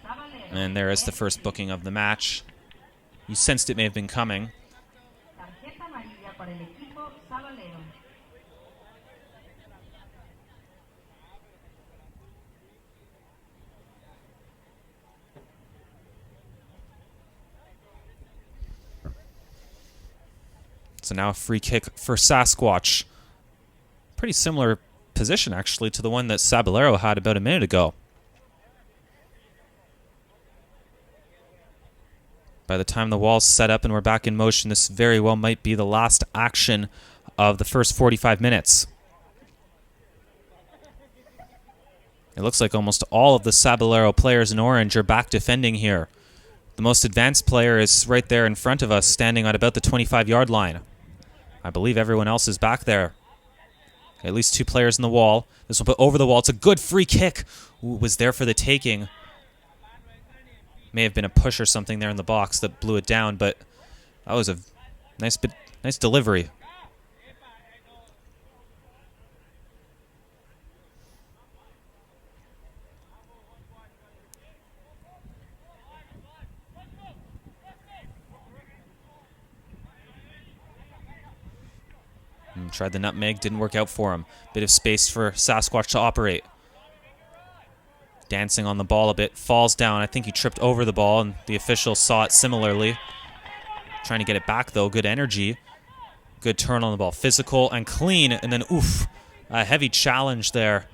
Sabalero. And there is the first booking of the match. You sensed it may have been coming. Tarjeta amarilla para el equipo Sabalero. So now a free kick for Sasquatch. Pretty similar position, actually, to the one that Sabalero had about a minute ago. By the time the wall's set up and we're back in motion, this very well might be the last action of the first 45 minutes. It looks like almost all of the Sabalero players in orange are back defending here. The most advanced player is right there in front of us, standing at about the 25-yard line. I believe everyone else is back there. At least two players in the wall. This will put over the wall. It's a good free kick. Ooh, was there for the taking. May have been a push or something there in the box that blew it down, but that was a nice delivery. Tried the nutmeg, didn't work out for him. Bit of space for Sasquatch to operate. Dancing on the ball a bit, falls down. I think he tripped over the ball, and the official saw it similarly. Trying to get it back, though. Good energy. Good turn on the ball. Physical and clean, and then, oof, a heavy challenge there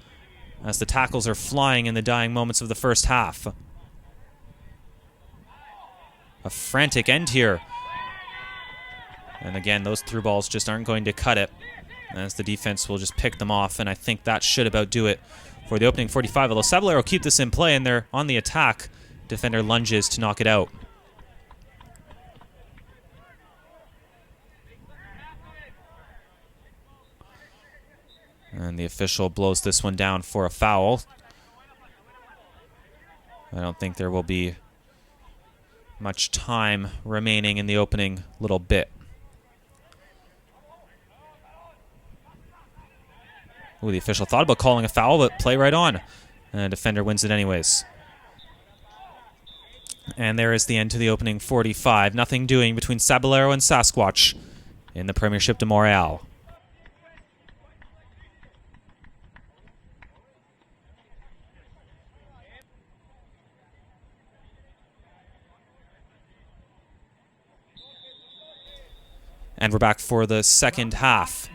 as the tackles are flying in the dying moments of the first half. A frantic end here. And again, those through balls just aren't going to cut it, as the defense will just pick them off, and I think that should about do it for the opening 45. Although Sabalero keep this in play, and they're on the attack. Defender lunges to knock it out. And the official blows this one down for a foul. I don't think there will be much time remaining in the opening little bit. Ooh, the official thought about calling a foul, but play right on. And defender wins it anyways. And there is the end to the opening 45. Nothing doing between Sabalero and Sasquatch in the Premiership de Montreal. And we're back for the second half.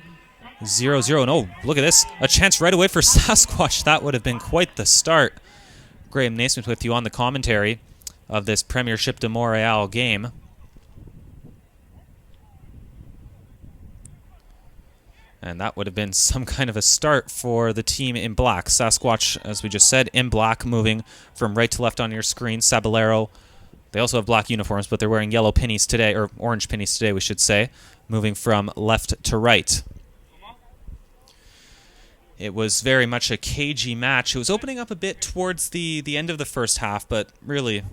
0-0. And oh, look at this. A chance right away for Sasquatch. That would have been quite the start. Graham Naismith with you on the commentary of this Premiership de Montreal game. And that would have been some kind of a start for the team in black. Sasquatch, as we just said, in black, moving from right to left on your screen. Sabalero, they also have black uniforms, but they're wearing yellow pennies today, or orange pennies today, we should say, moving from left to right. It was very much a cagey match. It was opening up a bit towards the end of the first half, but really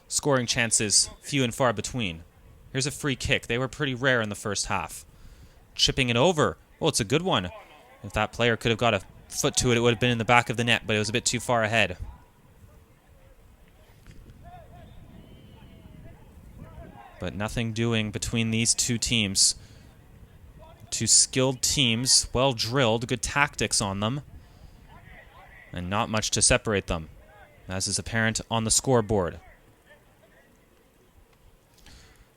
scoring chances few and far between. Here's a free kick. They were pretty rare in the first half. Chipping it over. Oh, it's a good one. If that player could have got a foot to it, it would have been in the back of the net, but it was a bit too far ahead. But nothing doing between these two teams. Two skilled teams, well drilled, good tactics on them, and not much to separate them, as is apparent on the scoreboard.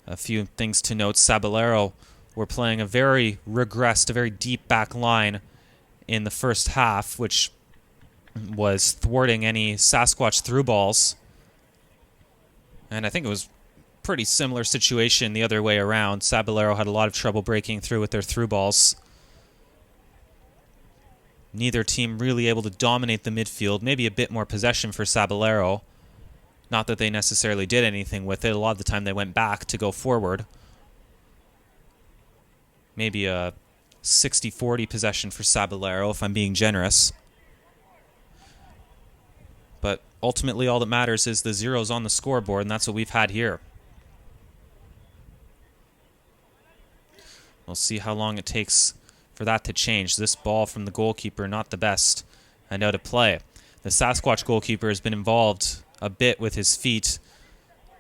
A few things to note. Sabalero were playing a very regressed, a very deep back line in the first half, which was thwarting any Sasquatch through balls. And I think it was pretty similar situation the other way around. Sabalero had a lot of trouble breaking through with their through balls. Neither team really able to dominate the midfield. Maybe a bit more possession for Sabalero. Not that they necessarily did anything with it. A lot of the time they went back to go forward. Maybe a 60-40 possession for Sabalero, if I'm being generous. But ultimately all that matters is the zeros on the scoreboard, and that's what we've had here. We'll see how long it takes for that to change. This ball from the goalkeeper, not the best. And out of play. The Sasquatch goalkeeper has been involved a bit with his feet.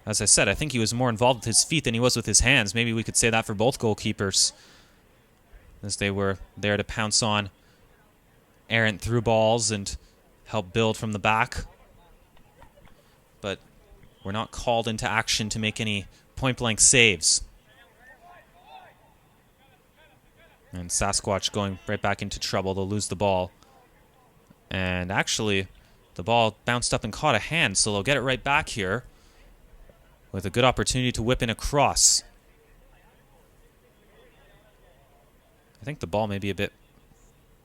As I said, I think he was more involved with his feet than he was with his hands. Maybe we could say that for both goalkeepers, as they were there to pounce on errant through balls and help build from the back. But we're not called into action to make any point-blank saves. And Sasquatch going right back into trouble. They'll lose the ball. And actually, the ball bounced up and caught a hand, so they'll get it right back here with a good opportunity to whip in a cross. I think the ball may be a bit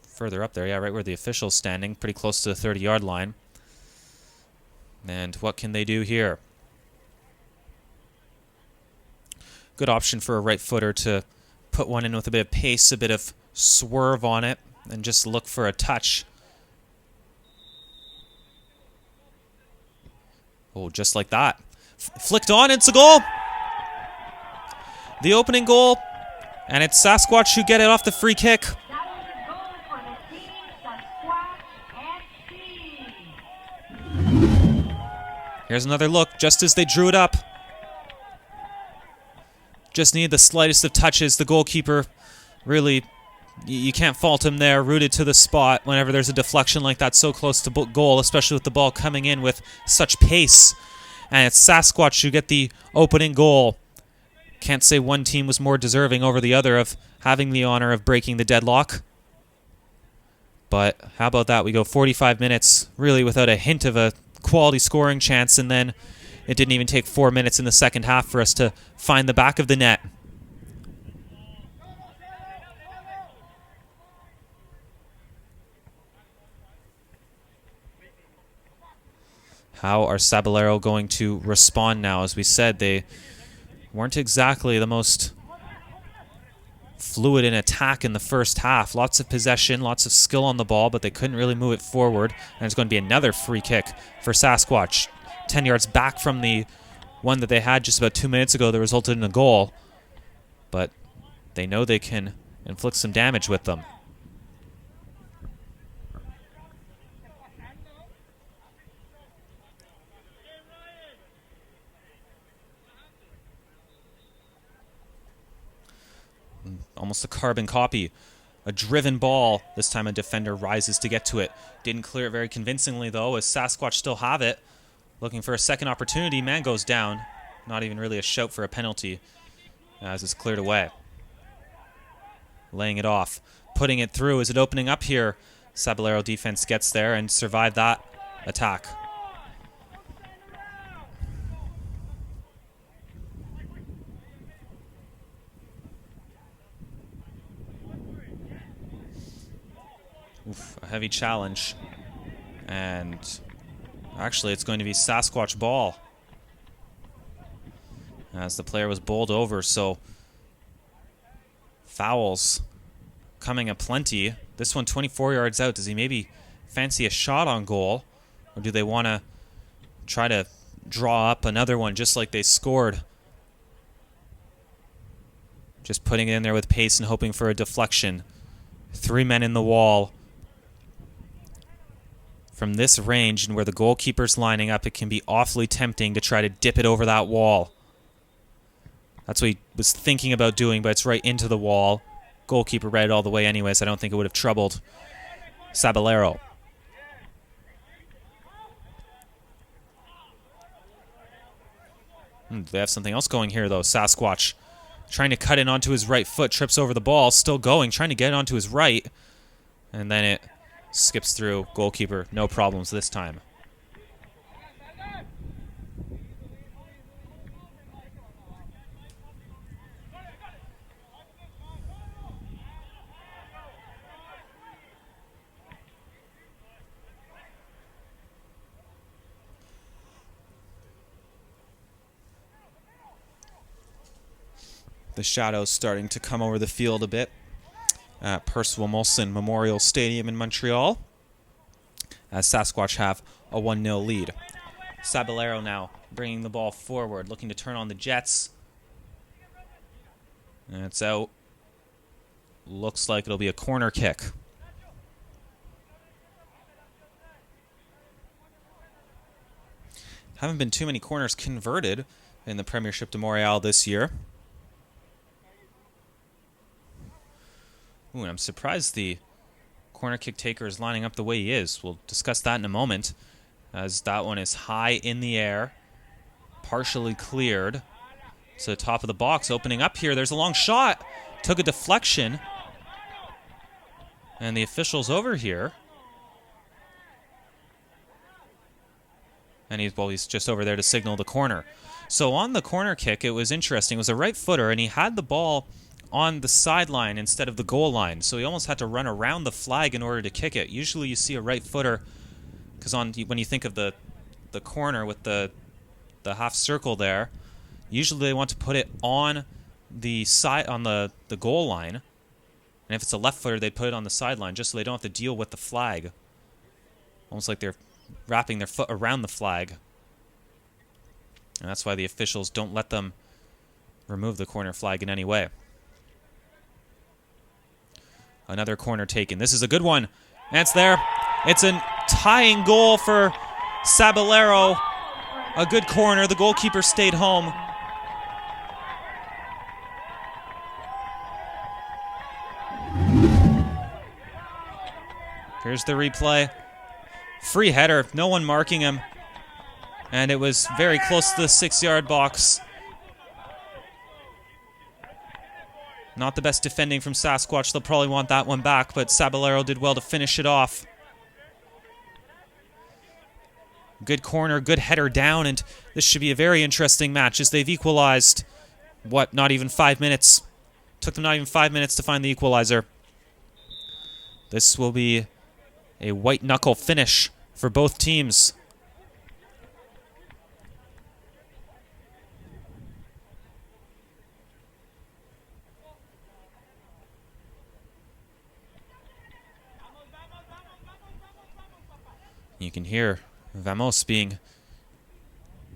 further up there. Yeah, right where the official's standing, pretty close to the 30-yard line. And what can they do here? Good option for a right footer to put one in with a bit of pace, a bit of swerve on it, and just look for a touch. Oh, just like that. Flicked on, it's a goal! The opening goal, and it's Sasquatch who get it off the free kick. That was a goal for the team, Sasquatch FC. Here's another look, just as they drew it up. Just needed the slightest of touches. The goalkeeper, really, you can't fault him there. Rooted to the spot whenever there's a deflection like that so close to goal, especially with the ball coming in with such pace. And it's Sasquatch who get the opening goal. Can't say one team was more deserving over the other of having the honor of breaking the deadlock. But how about that? We go 45 minutes really without a hint of a quality scoring chance, and then it didn't even take 4 minutes in the second half for us to find the back of the net. How are Sabalero going to respond now? As we said, they weren't exactly the most fluid in attack in the first half. Lots of possession, lots of skill on the ball, but they couldn't really move it forward. And it's going to be another free kick for Sasquatch. 10 yards back from the one that they had just about 2 minutes ago that resulted in a goal. But they know they can inflict some damage with them. Almost a carbon copy. A driven ball. This time a defender rises to get to it. Didn't clear it very convincingly, though, as Sasquatch still have it. Looking for a second opportunity. Man goes down. Not even really a shout for a penalty as it's cleared away. Laying it off. Putting it through. Is it opening up here? Sabalero defense gets there and survived that attack. Oof, a heavy challenge. And actually it's going to be Sasquatch ball, as the player was bowled over, so fouls coming aplenty. This one 24 yards out. Does he maybe fancy a shot on goal? Or do they want to try to draw up another one just like they scored? Just putting it in there with pace and hoping for a deflection. 3 men in the wall. From this range and where the goalkeeper's lining up, it can be awfully tempting to try to dip it over that wall. That's what he was thinking about doing, but it's right into the wall. Goalkeeper read it all the way anyways. I don't think it would have troubled Sabalero. They have something else going here, though. Sasquatch trying to cut in onto his right foot, trips over the ball, still going, trying to get it onto his right. And then it skips through. Goalkeeper, no problems this time. The shadows starting to come over the field a bit at Percival Molson Memorial Stadium in Montreal, as Sasquatch have a 1-0 lead. Sabalero now bringing the ball forward, looking to turn on the Jets. And it's out. Looks like it'll be a corner kick. Haven't been too many corners converted in the Premiership de Montreal this year. Ooh, and I'm surprised the corner kick taker is lining up the way he is. We'll discuss that in a moment, as that one is high in the air, partially cleared to the top of the box. Opening up here, there's a long shot. Took a deflection. And the official's over here. And he's just over there to signal the corner. So on the corner kick, it was interesting. It was a right footer, and he had the ball on the sideline instead of the goal line. So he almost had to run around the flag in order to kick it. Usually you see a right footer, because when you think of the corner with the half circle there, usually they want to put it on the side, on the goal line. And if it's a left footer, they put it on the sideline just so they don't have to deal with the flag. Almost like they're wrapping their foot around the flag. And that's why the officials don't let them remove the corner flag in any way. Another corner taken. This is a good one. And it's there. It's a tying goal for Sabalero. A good corner. The goalkeeper stayed home. Here's the replay. Free header. No one marking him. And it was very close to the 6-yard box. Not the best defending from Sasquatch. They'll probably want that one back, but Sabalero did well to finish it off. Good corner, good header down, and this should be a very interesting match as they've equalized, not even 5 minutes. Took them not even 5 minutes to find the equalizer. This will be a white-knuckle finish for both teams. You can hear Vamos being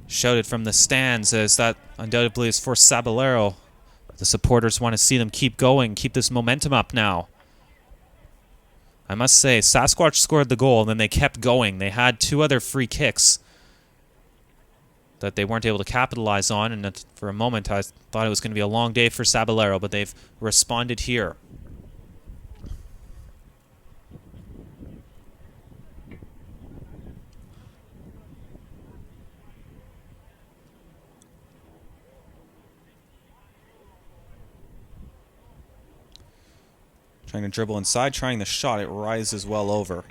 shouted from the stands, as that undoubtedly is for Sabalero. The supporters want to see them keep going, keep this momentum up now. I must say, Sasquatch scored the goal, and then they kept going. They had 2 other free kicks that they weren't able to capitalize on, and that for a moment I thought it was going to be a long day for Sabalero, but they've responded here. Trying to dribble inside, trying the shot, it rises well over.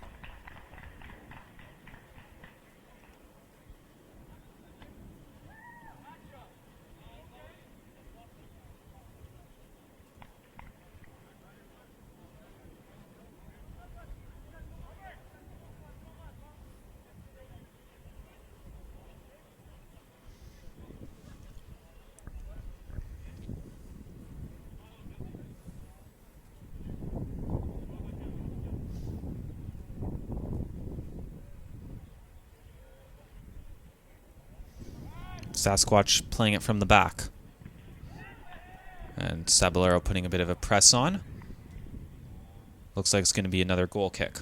Sasquatch playing it from the back. And Sabalero putting a bit of a press on. Looks like it's going to be another goal kick.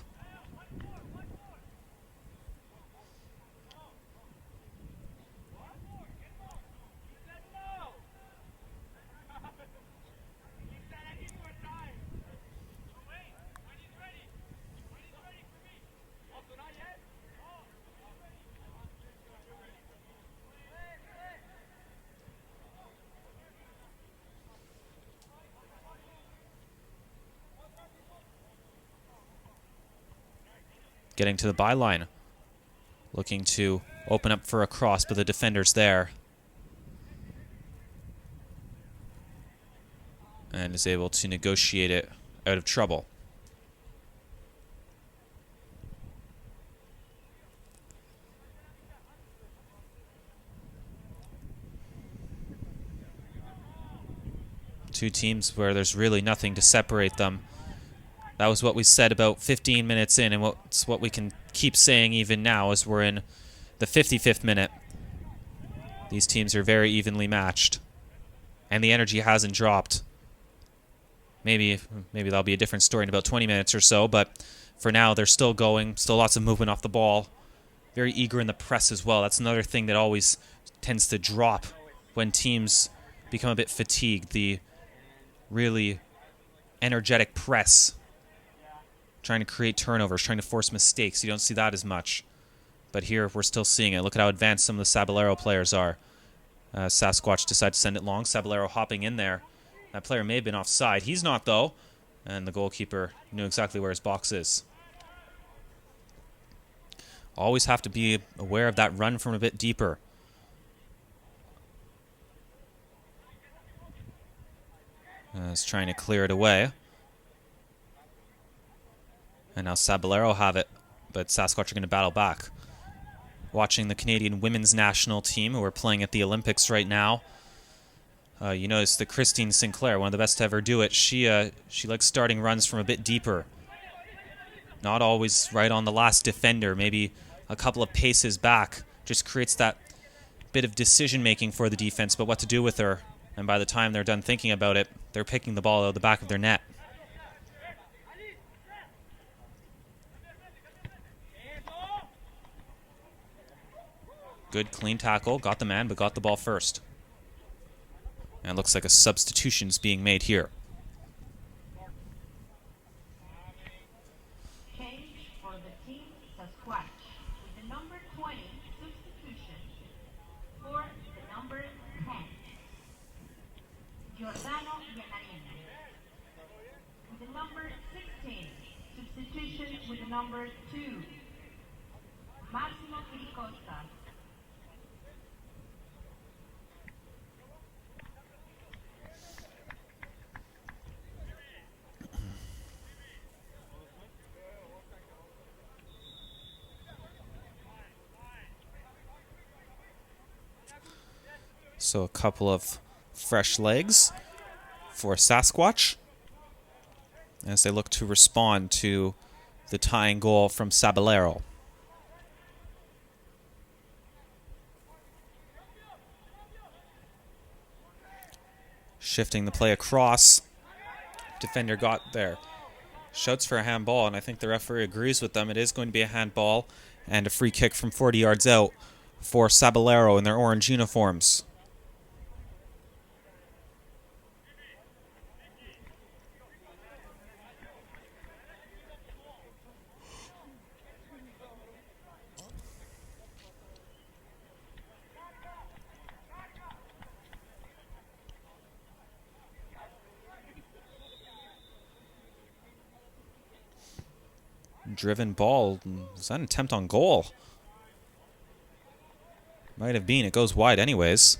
Getting to the byline. Looking to open up for a cross, but the defender's there. And is able to negotiate it out of trouble. Two teams where there's really nothing to separate them. That was what we said about 15 minutes in, and it's what we can keep saying even now as we're in the 55th minute. These teams are very evenly matched, and the energy hasn't dropped. Maybe that'll be a different story in about 20 minutes or so, but for now they're still going, still lots of movement off the ball. Very eager in the press as well. That's another thing that always tends to drop when teams become a bit fatigued. The really energetic press. Trying to create turnovers, trying to force mistakes. You don't see that as much. But here, we're still seeing it. Look at how advanced some of the Sabalero players are. Sasquatch decided to send it long. Sabalero hopping in there. That player may have been offside. He's not, though. And the goalkeeper knew exactly where his box is. Always have to be aware of that run from a bit deeper. He's trying to clear it away. And now Sabalero have it, but Sasquatch are going to battle back. Watching the Canadian women's national team, who are playing at the Olympics right now. You notice that Christine Sinclair, one of the best to ever do it, she likes starting runs from a bit deeper. Not always right on the last defender, maybe a couple of paces back. Just creates that bit of decision-making for the defense, but what to do with her. And by the time they're done thinking about it, they're picking the ball out of the back of their net. Good clean tackle, got the man, but got the ball first. And looks like a substitution's being made here. Change for the team Sasquatch with the number 20 substitution for the number 10. Giordano Yanarina. With the number 16 substitution with the number 2. Massimo Quiricosta. So a couple of fresh legs for Sasquatch as they look to respond to the tying goal from Sabalero. Shifting the play across. Defender got there. Shouts for a handball, and I think the referee agrees with them. It is going to be a handball and a free kick from 40 yards out for Sabalero in their orange uniforms. Driven ball. Is that an attempt on goal? Might have been. It goes wide anyways.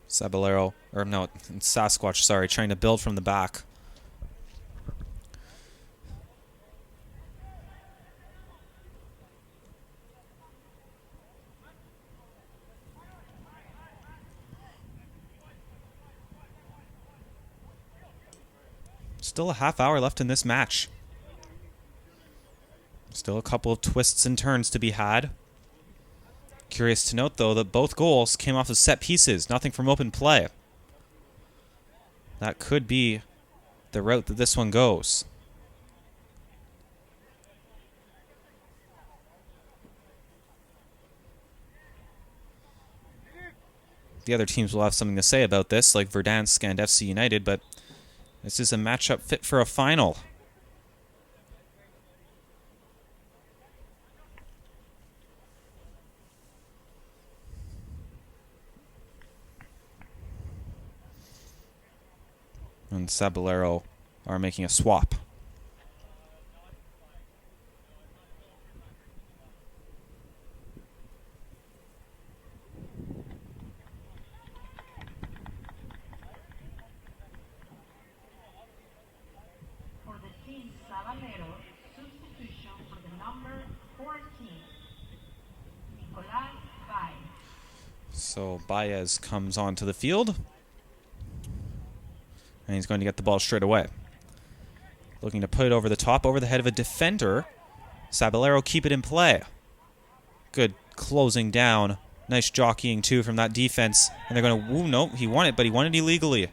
Sabalero, or no, Sasquatch, sorry, trying to build from the back. Still a half hour left in this match. Still a couple of twists and turns to be had. Curious to note, though, that both goals came off of set pieces, nothing from open play. That could be the route that this one goes. The other teams will have something to say about this, like Verdansk and FC United, but this is a matchup fit for a final. And Sabalero are making a swap. For the team Sabalero, substitution for the number 14, Nicolás Baez. So Baez comes onto the field. And he's going to get the ball straight away. Looking to put it over the top, over the head of a defender. Sabalero keep it in play. Good closing down. Nice jockeying, too, from that defense. And they're going to... Ooh, no, he won it, but he won it illegally.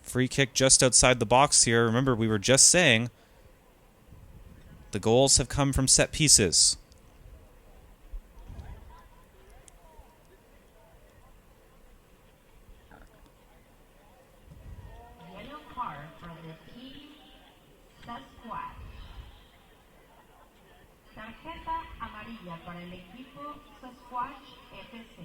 Free kick just outside the box here. Remember, we were just saying the goals have come from set pieces. Yellow card for the team Sasquatch. Tarjeta amarilla para el equipo Sasquatch FC.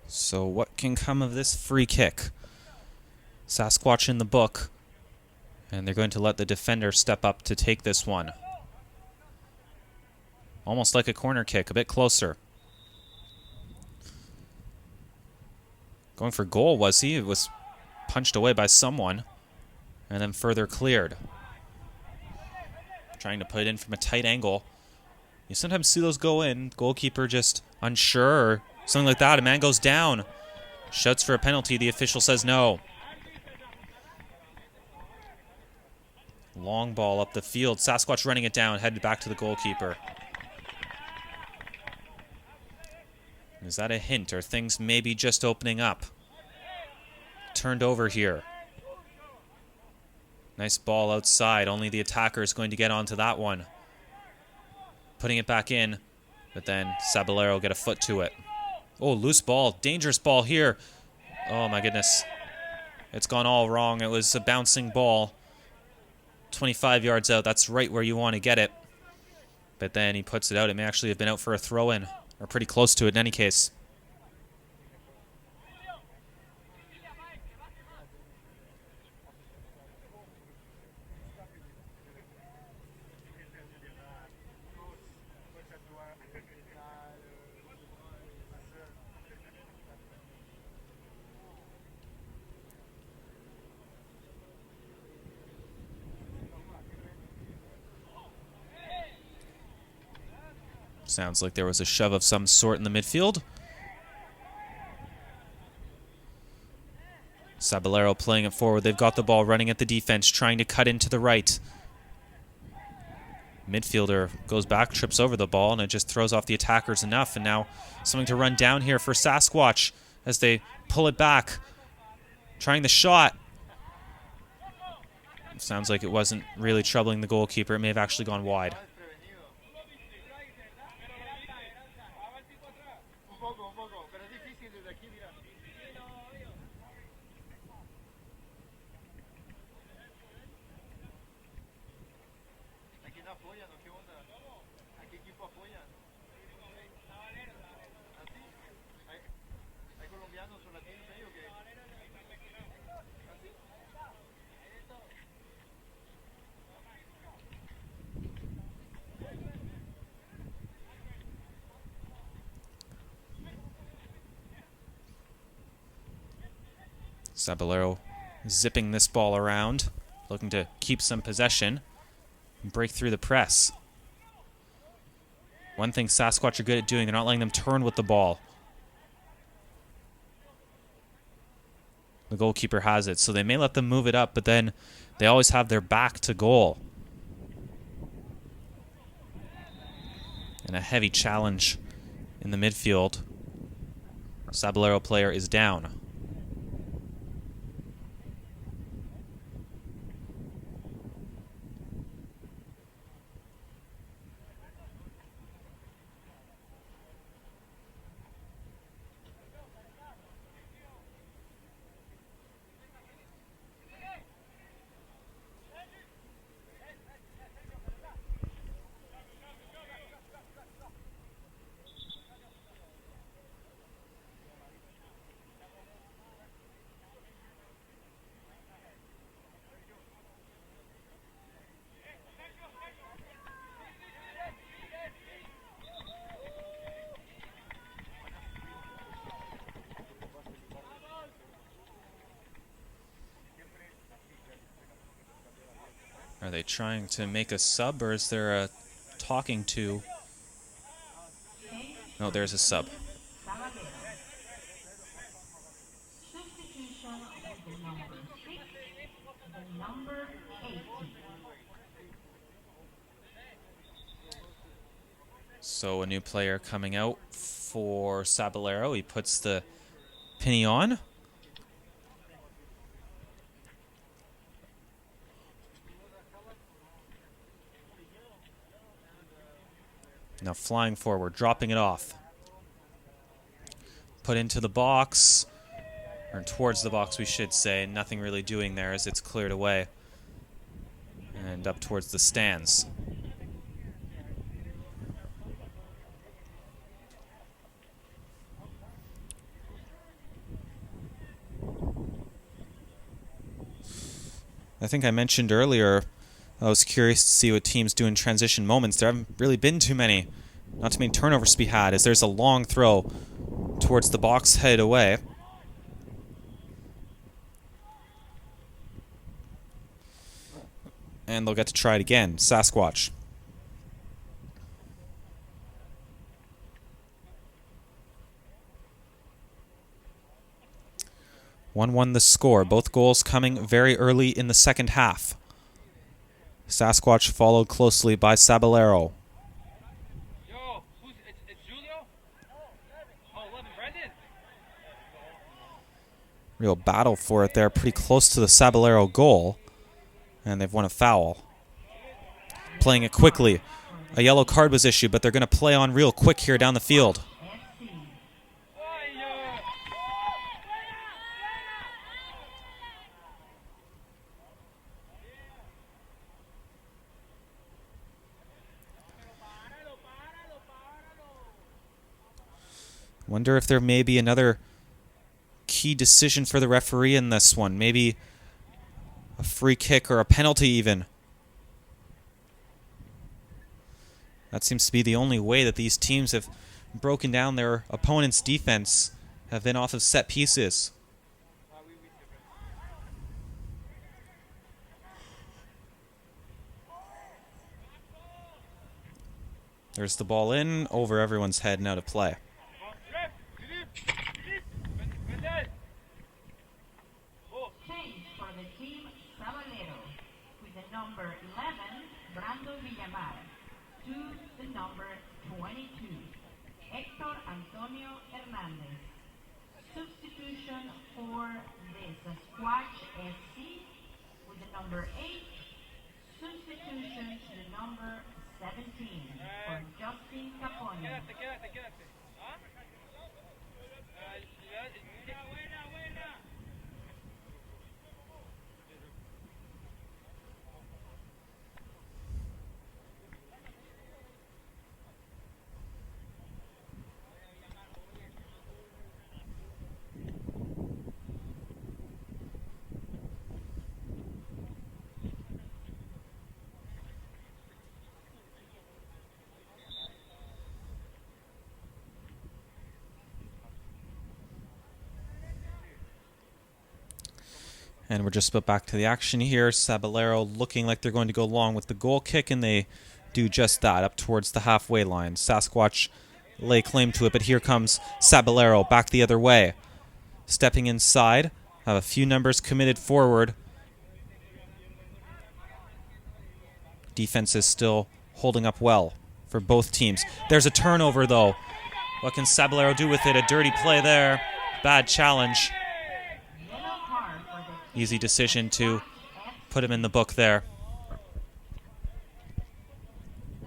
So what can come of this free kick? Sasquatch in the book. And they're going to let the defender step up to take this one. Almost like a corner kick, a bit closer. Going for goal, was he? It was punched away by someone. And then further cleared. Trying to put it in from a tight angle. You sometimes see those go in. Goalkeeper just unsure or something like that. A man goes down. Shouts for a penalty. The official says no. Long ball up the field. Sasquatch running it down. Headed back to the goalkeeper. Is that a hint? Or things maybe just opening up? Turned over here. Nice ball outside. Only the attacker is going to get onto that one. Putting it back in. But then Sabalero get a foot to it. Oh, loose ball. Dangerous ball here. Oh, my goodness. It's gone all wrong. It was a bouncing ball. 25 yards out. That's right where you want to get it. But then he puts it out. It may actually have been out for a throw-in. Or pretty close to it in any case. Sounds like there was a shove of some sort in the midfield. Sabalero playing it forward. They've got the ball, running at the defense, trying to cut into the right. Midfielder goes back, trips over the ball, and it just throws off the attackers enough. And now something to run down here for Sasquatch as they pull it back. Trying the shot. It sounds like it wasn't really troubling the goalkeeper. It may have actually gone wide. Sabalero zipping this ball around, looking to keep some possession and break through the press. One thing Sasquatch are good at doing, they're not letting them turn with the ball. The goalkeeper has it, so they may let them move it up, but then they always have their back to goal. And a heavy challenge in the midfield. Sabalero player is down. Are they trying to make a sub, or is there a talking to? No, there's a sub. Substitution of the number 6, the number 18. So a new player coming out for Sabalero. He puts the penny on. Now flying forward, dropping it off. Put into the box, or towards the box we should say. Nothing really doing there as it's cleared away. And up towards the stands. I think I mentioned earlier, I was curious to see what teams do in transition moments. There haven't really been too many. Not too many turnovers to be had, as there's a long throw towards the box, headed away. And they'll get to try it again. Sasquatch. 1-1 the score. Both goals coming very early in the second half. Sasquatch followed closely by Sabalero. Real battle for it there, pretty close to the Sabalero goal. And they've won a foul. Playing it quickly. A yellow card was issued, but they're going to play on real quick here down the field. Wonder if there may be another key decision for the referee in this one. Maybe a free kick or a penalty even. That seems to be the only way that these teams have broken down their opponent's defense, have been off of set pieces. There's the ball in, over everyone's head, and out of play. Change for the team Sabalero with the number 11, Brando Villamar, to the number 22, Hector Antonio Hernandez. Substitution for the Sasquatch SC with the number 8, substitution to the number 17 for Justin Capone. And we're just about back to the action here. Sabalero looking like they're going to go long with the goal kick, and they do just that up towards the halfway line. Sasquatch lay claim to it, but here comes Sabalero back the other way. Stepping inside, have a few numbers committed forward. Defense is still holding up well for both teams. There's a turnover, though. What can Sabalero do with it? A dirty play there. Bad challenge. Easy decision to put him in the book there.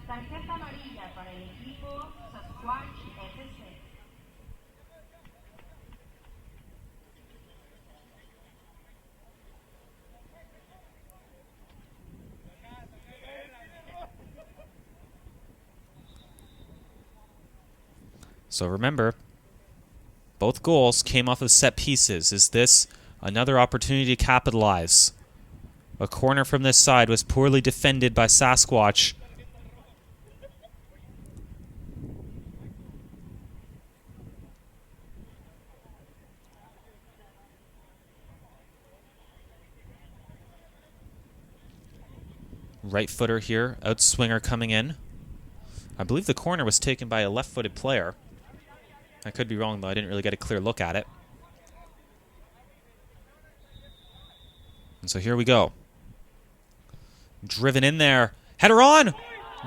Tarjeta amarilla para el equipo Sasquatch FC. So remember, both goals came off of set pieces. Is this another opportunity to capitalize? A corner from this side was poorly defended by Sasquatch. Right footer here, outswinger coming in. I believe the corner was taken by a left-footed player. I could be wrong, though. I didn't really get a clear look at it. And so here we go. Driven in there. Header on!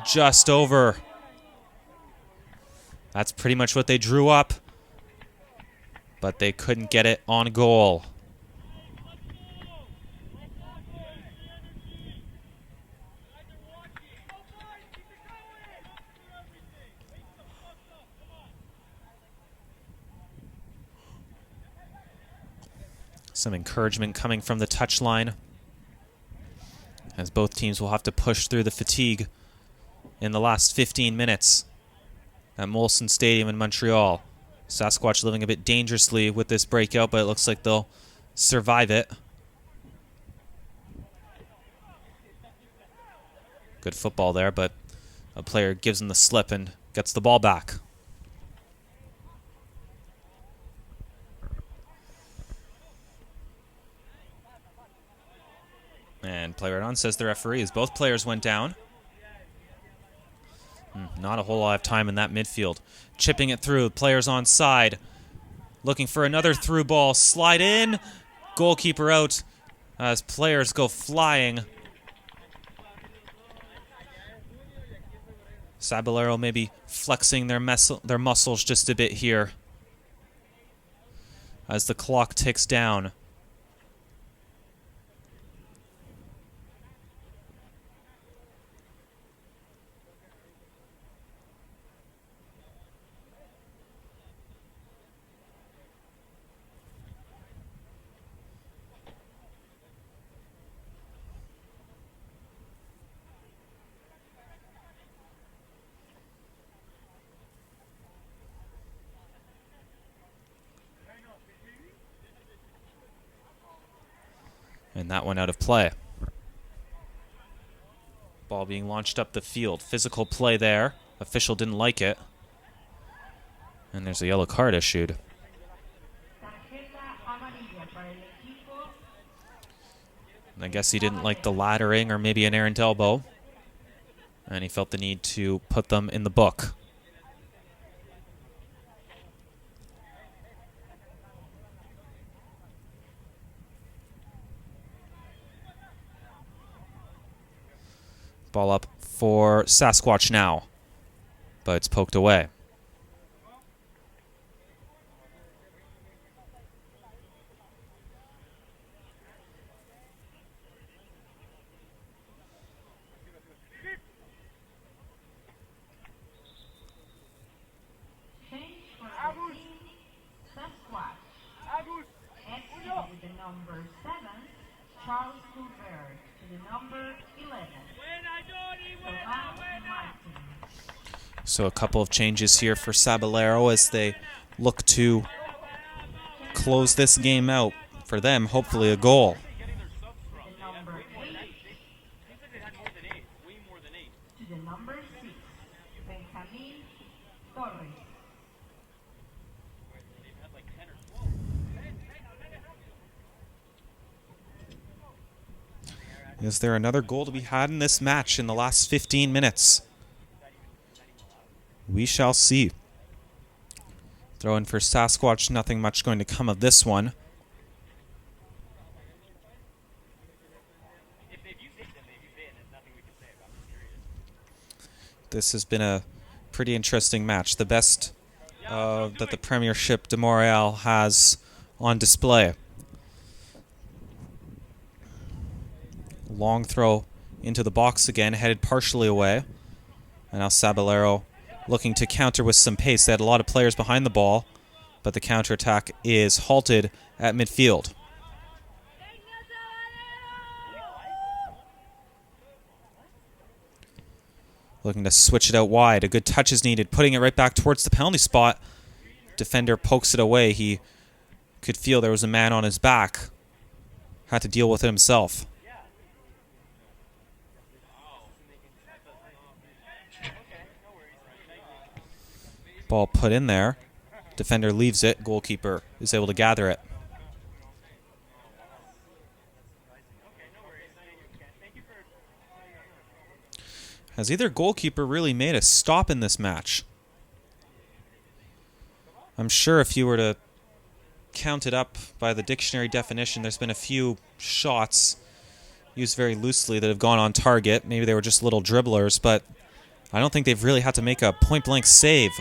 Just over. That's pretty much what they drew up. But they couldn't get it on goal. Some encouragement coming from the touchline, as both teams will have to push through the fatigue in the last 15 minutes at Molson Stadium in Montreal. Sasquatch living a bit dangerously with this breakout, but it looks like they'll survive it. Good football there, but a player gives them the slip and gets the ball back. And play right on, says the referee, as both players went down. Not a whole lot of time in that midfield. Chipping it through, players on side. Looking for another through ball, slide in. Goalkeeper out as players go flying. Sabalero maybe flexing their muscles just a bit here as the clock ticks down. And that one out of play. Ball being launched up the field. Physical play there. Official didn't like it. And there's a yellow card issued. And I guess he didn't like the laddering or maybe an errant elbow. And he felt the need to put them in the book. Ball up for Sasquatch now, but it's poked away. Change for the team Sasquatch. Exit with the number 7, Charles Gilbert, to the number 11, Tomás Martin. So a couple of changes here for Sabalero as they look to close this game out. For them, hopefully a goal. The number 8 to the number 6, Benjamin Torres. Is there another goal to be had in this match in the last 15 minutes? We shall see. Throw in for Sasquatch. Nothing much going to come of this one. This has been a pretty interesting match. The best that the Premiership de Montreal has on display. Long throw into the box again, headed partially away. And now Sabalero looking to counter with some pace. They had a lot of players behind the ball, but the counterattack is halted at midfield. Looking to switch it out wide. A good touch is needed. Putting it right back towards the penalty spot. Defender pokes it away. He could feel there was a man on his back. Had to deal with it himself. Ball put in there. Defender leaves it. Goalkeeper is able to gather it. Has either goalkeeper really made a stop in this match? I'm sure if you were to count it up by the dictionary definition, there's been a few shots used very loosely that have gone on target. Maybe they were just little dribblers, but I don't think they've really had to make a point-blank save.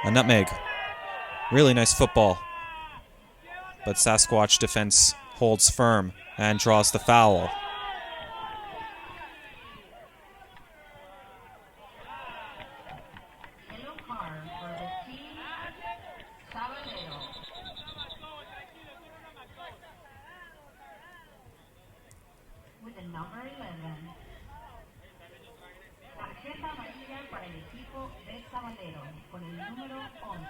A nutmeg. Really nice football. But Sasquatch defense holds firm and draws the foul. Yellow card for the team Sabalero. With the number 11. Tarjeta amarilla para el equipo de Sabalero con el número 11.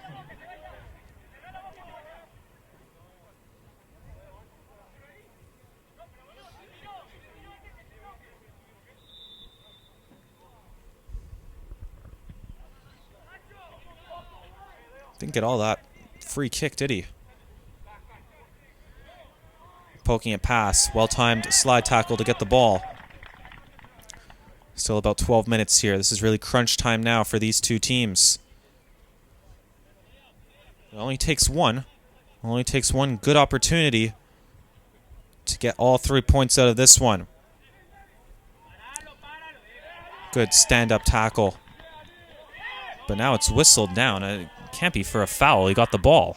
Didn't get all that free kick, did he? Poking it past. Well-timed slide tackle to get the ball. Still about 12 minutes here. This is really crunch time now for these two teams. It only takes one. Only takes one good opportunity to get all 3 points out of this one. Good stand-up tackle. But now it's whistled down. It can't be for a foul. He got the ball.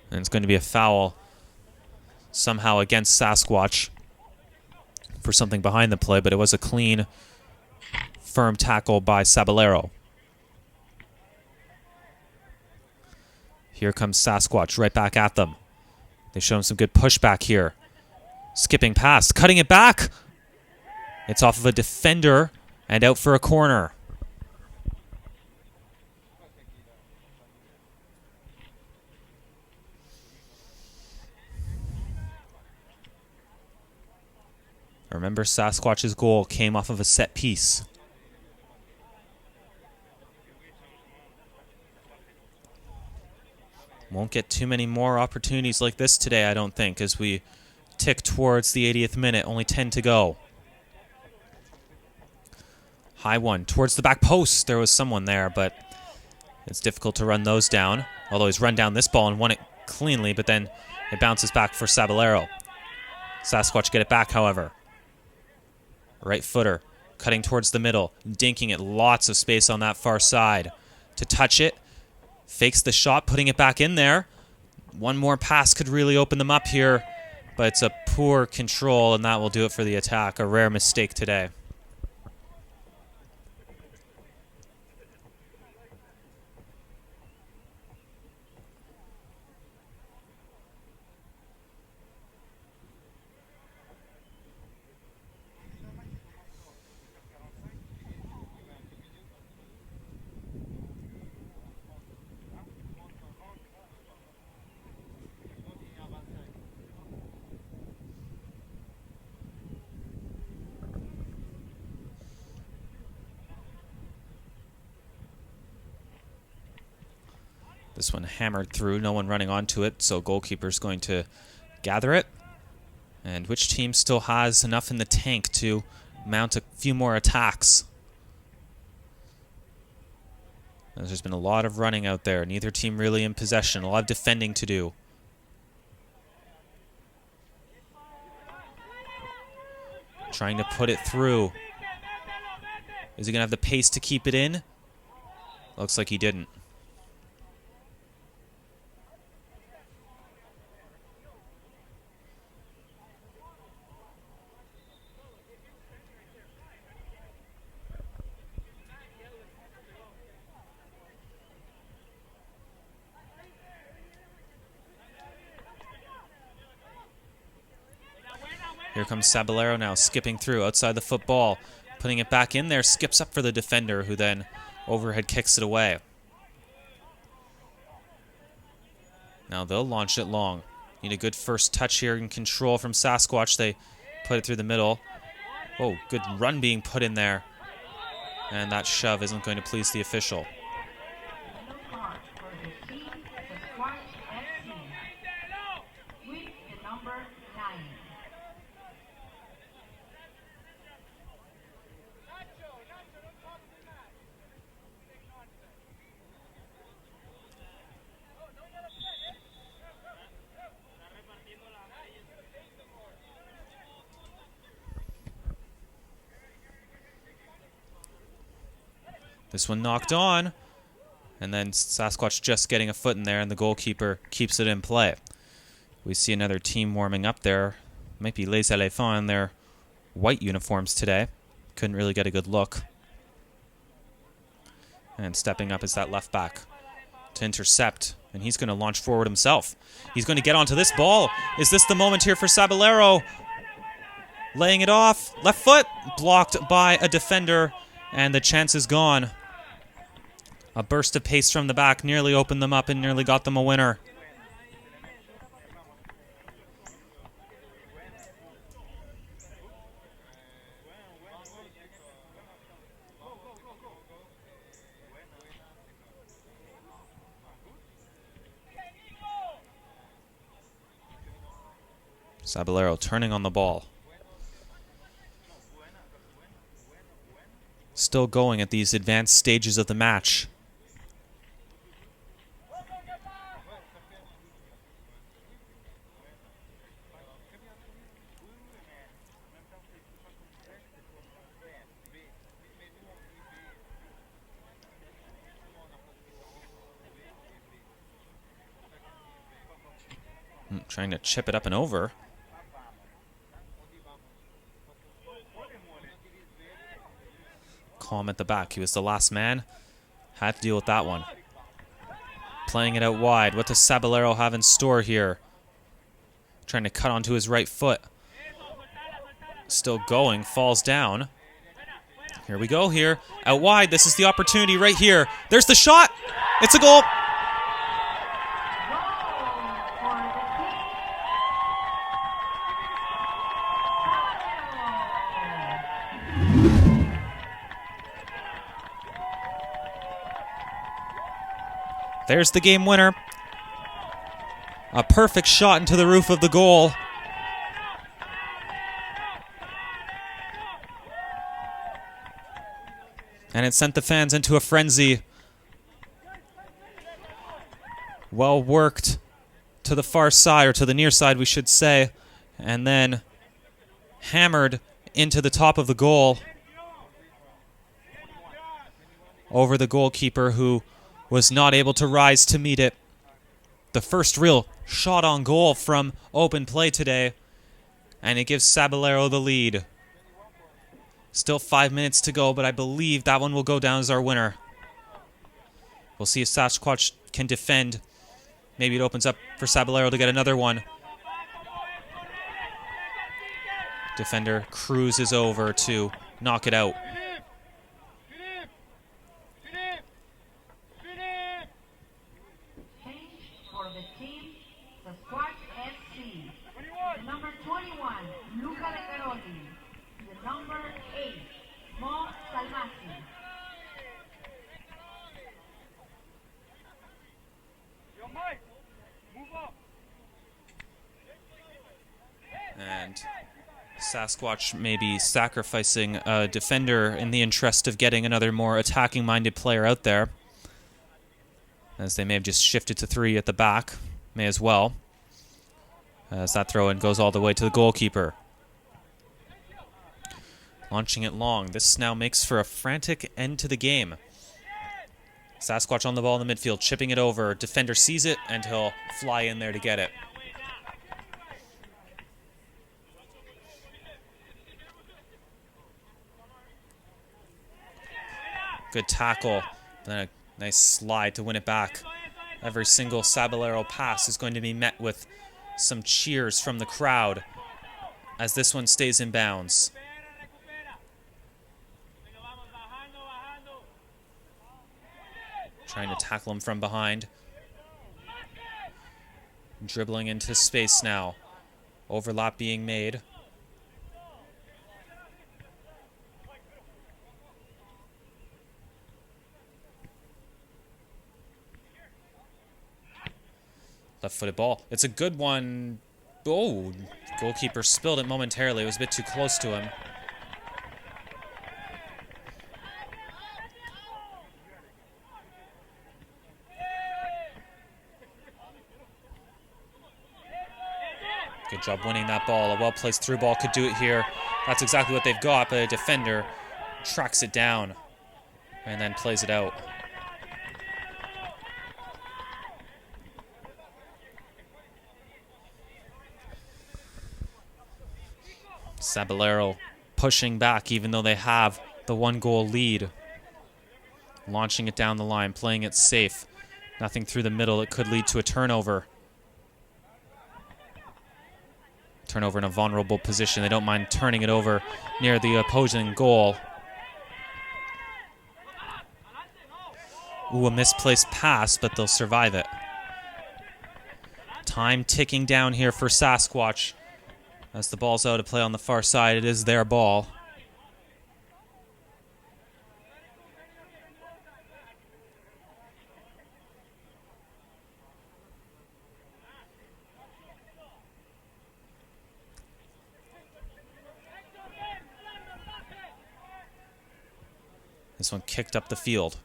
And it's going to be a foul somehow against Sasquatch for something behind the play, but it was a clean, firm tackle by Sabalero. Here comes Sasquatch right back at them. They show him some good pushback here. Skipping past, cutting it back. It's off of a defender and out for a corner. Remember, Sasquatch's goal came off of a set piece. Won't get too many more opportunities like this today, I don't think, as we tick towards the 80th minute. Only 10 to go. High one towards the back post. There was someone there, but it's difficult to run those down. Although he's run down this ball and won it cleanly, but then it bounces back for Sabalero. Sasquatch get it back, however. Right footer, cutting towards the middle, dinking it. Lots of space on that far side. To touch it, fakes the shot, putting it back in there. One more pass could really open them up here, but it's a poor control, and that will do it for the attack. A rare mistake today. This one hammered through, no one running onto it, so goalkeeper's going to gather it. And which team still has enough in the tank to mount a few more attacks? There's been a lot of running out there. Neither team really in possession. A lot of defending to do. Trying to put it through. Is he going to have the pace to keep it in? Looks like he didn't. Here comes Sabalero now, skipping through outside the football, putting it back in there, skips up for the defender, who then overhead kicks it away. Now they'll launch it long. Need a good first touch here and control from Sasquatch. They put it through the middle. Oh, good run being put in there. And that shove isn't going to please the official. This one knocked on, and then Sasquatch just getting a foot in there, and the goalkeeper keeps it in play. We see another team warming up there. Might be Les Elephants in their white uniforms today. Couldn't really get a good look. And stepping up is that left back to intercept, and he's going to launch forward himself. He's going to get onto this ball. Is this the moment here for Sabalero? Laying it off. Left foot blocked by a defender, and the chance is gone. A burst of pace from the back nearly opened them up and nearly got them a winner. Sabalero turning on the ball. Still going at these advanced stages of the match. Trying to chip it up and over. Calm at the back. He was the last man. Had to deal with that one. Playing it out wide. What does Sabalero have in store here? Trying to cut onto his right foot. Still going. Falls down. Here we go here. Out wide. This is the opportunity right here. There's the shot. It's a goal. There's the game winner. A perfect shot into the roof of the goal. And it sent the fans into a frenzy. Well worked to the far side, or to the near side, we should say. And then hammered into the top of the goal. Over the goalkeeper, who was not able to rise to meet it. The first real shot on goal from open play today. And it gives Sabalero the lead. Still 5 minutes to go, but I believe that one will go down as our winner. We'll see if Sasquatch can defend. Maybe it opens up for Sabalero to get another one. Defender cruises over to knock it out. Change for the team, Sasquatch FC. The number 21, Luca De Caroli. The number 8, Mo Salmasi. And Sasquatch may be sacrificing a defender in the interest of getting another more attacking-minded player out there. As they may have just shifted to 3 at the back. May as well. As that throw-in goes all the way to the goalkeeper. Launching it long. This now makes for a frantic end to the game. Sasquatch on the ball in the midfield, chipping it over. Defender sees it, and he'll fly in there to get it. Good tackle. Then a nice slide to win it back. Every single Sabalero pass is going to be met with some cheers from the crowd as this one stays in bounds. Trying to tackle him from behind. Dribbling into space now. Overlap being made. Left-footed ball. It's a good one. Oh, goalkeeper spilled it momentarily. It was a bit too close to him. Good job winning that ball. A well-placed through ball could do it here. That's exactly what they've got, but a defender tracks it down and then plays it out. Sabalero pushing back even though they have the 1-goal lead. Launching it down the line, playing it safe. Nothing through the middle. It could lead to a turnover. Turnover in a vulnerable position. They don't mind turning it over near the opposing goal. Ooh, a misplaced pass, but they'll survive it. Time ticking down here for Sasquatch. As the ball's out of play on the far side, it is their ball. This one kicked up the field.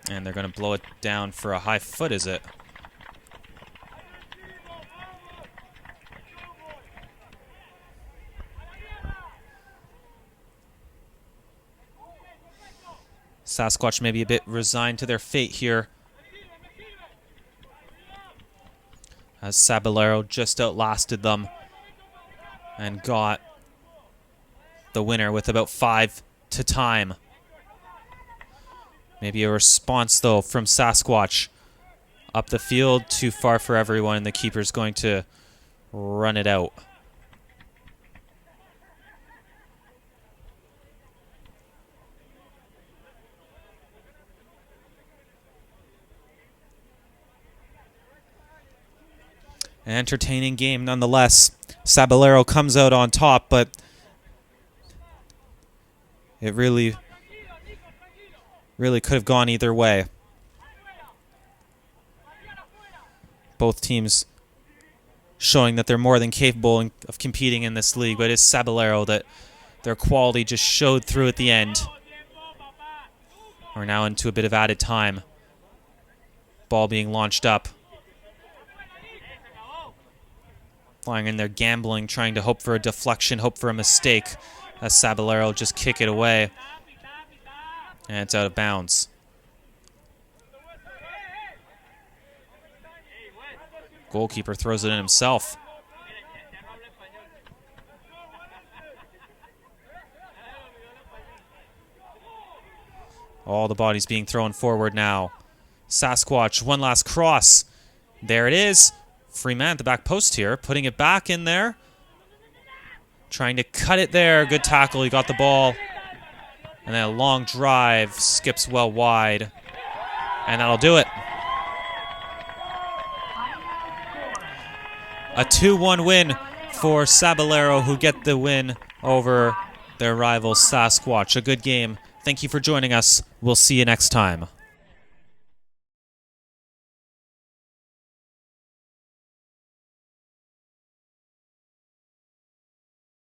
And they're going to blow it down for a high foot, is it? Sasquatch may be a bit resigned to their fate here. As Sabalero just outlasted them and got the winner with about 5 to time. Maybe a response, though, from Sasquatch. Up the field, too far for everyone, and the keeper's going to run it out. An entertaining game nonetheless. Sabalero comes out on top, but it really could have gone either way. Both teams showing that they're more than capable of competing in this league, but it's Sabalero that their quality just showed through at the end. We're now into a bit of added time. Ball being launched up. Flying in there, gambling, trying to hope for a deflection, hope for a mistake. As Sabalero just kick it away. And it's out of bounds. Goalkeeper throws it in himself. All the bodies being thrown forward now. Sasquatch, one last cross. There it is. Free man at the back post here, putting it back in there. Trying to cut it there. Good tackle, he got the ball. And then a long drive, skips well wide. And that'll do it. A 2-1 win for Sabalero, who get the win over their rival Sasquatch. A good game. Thank you for joining us. We'll see you next time.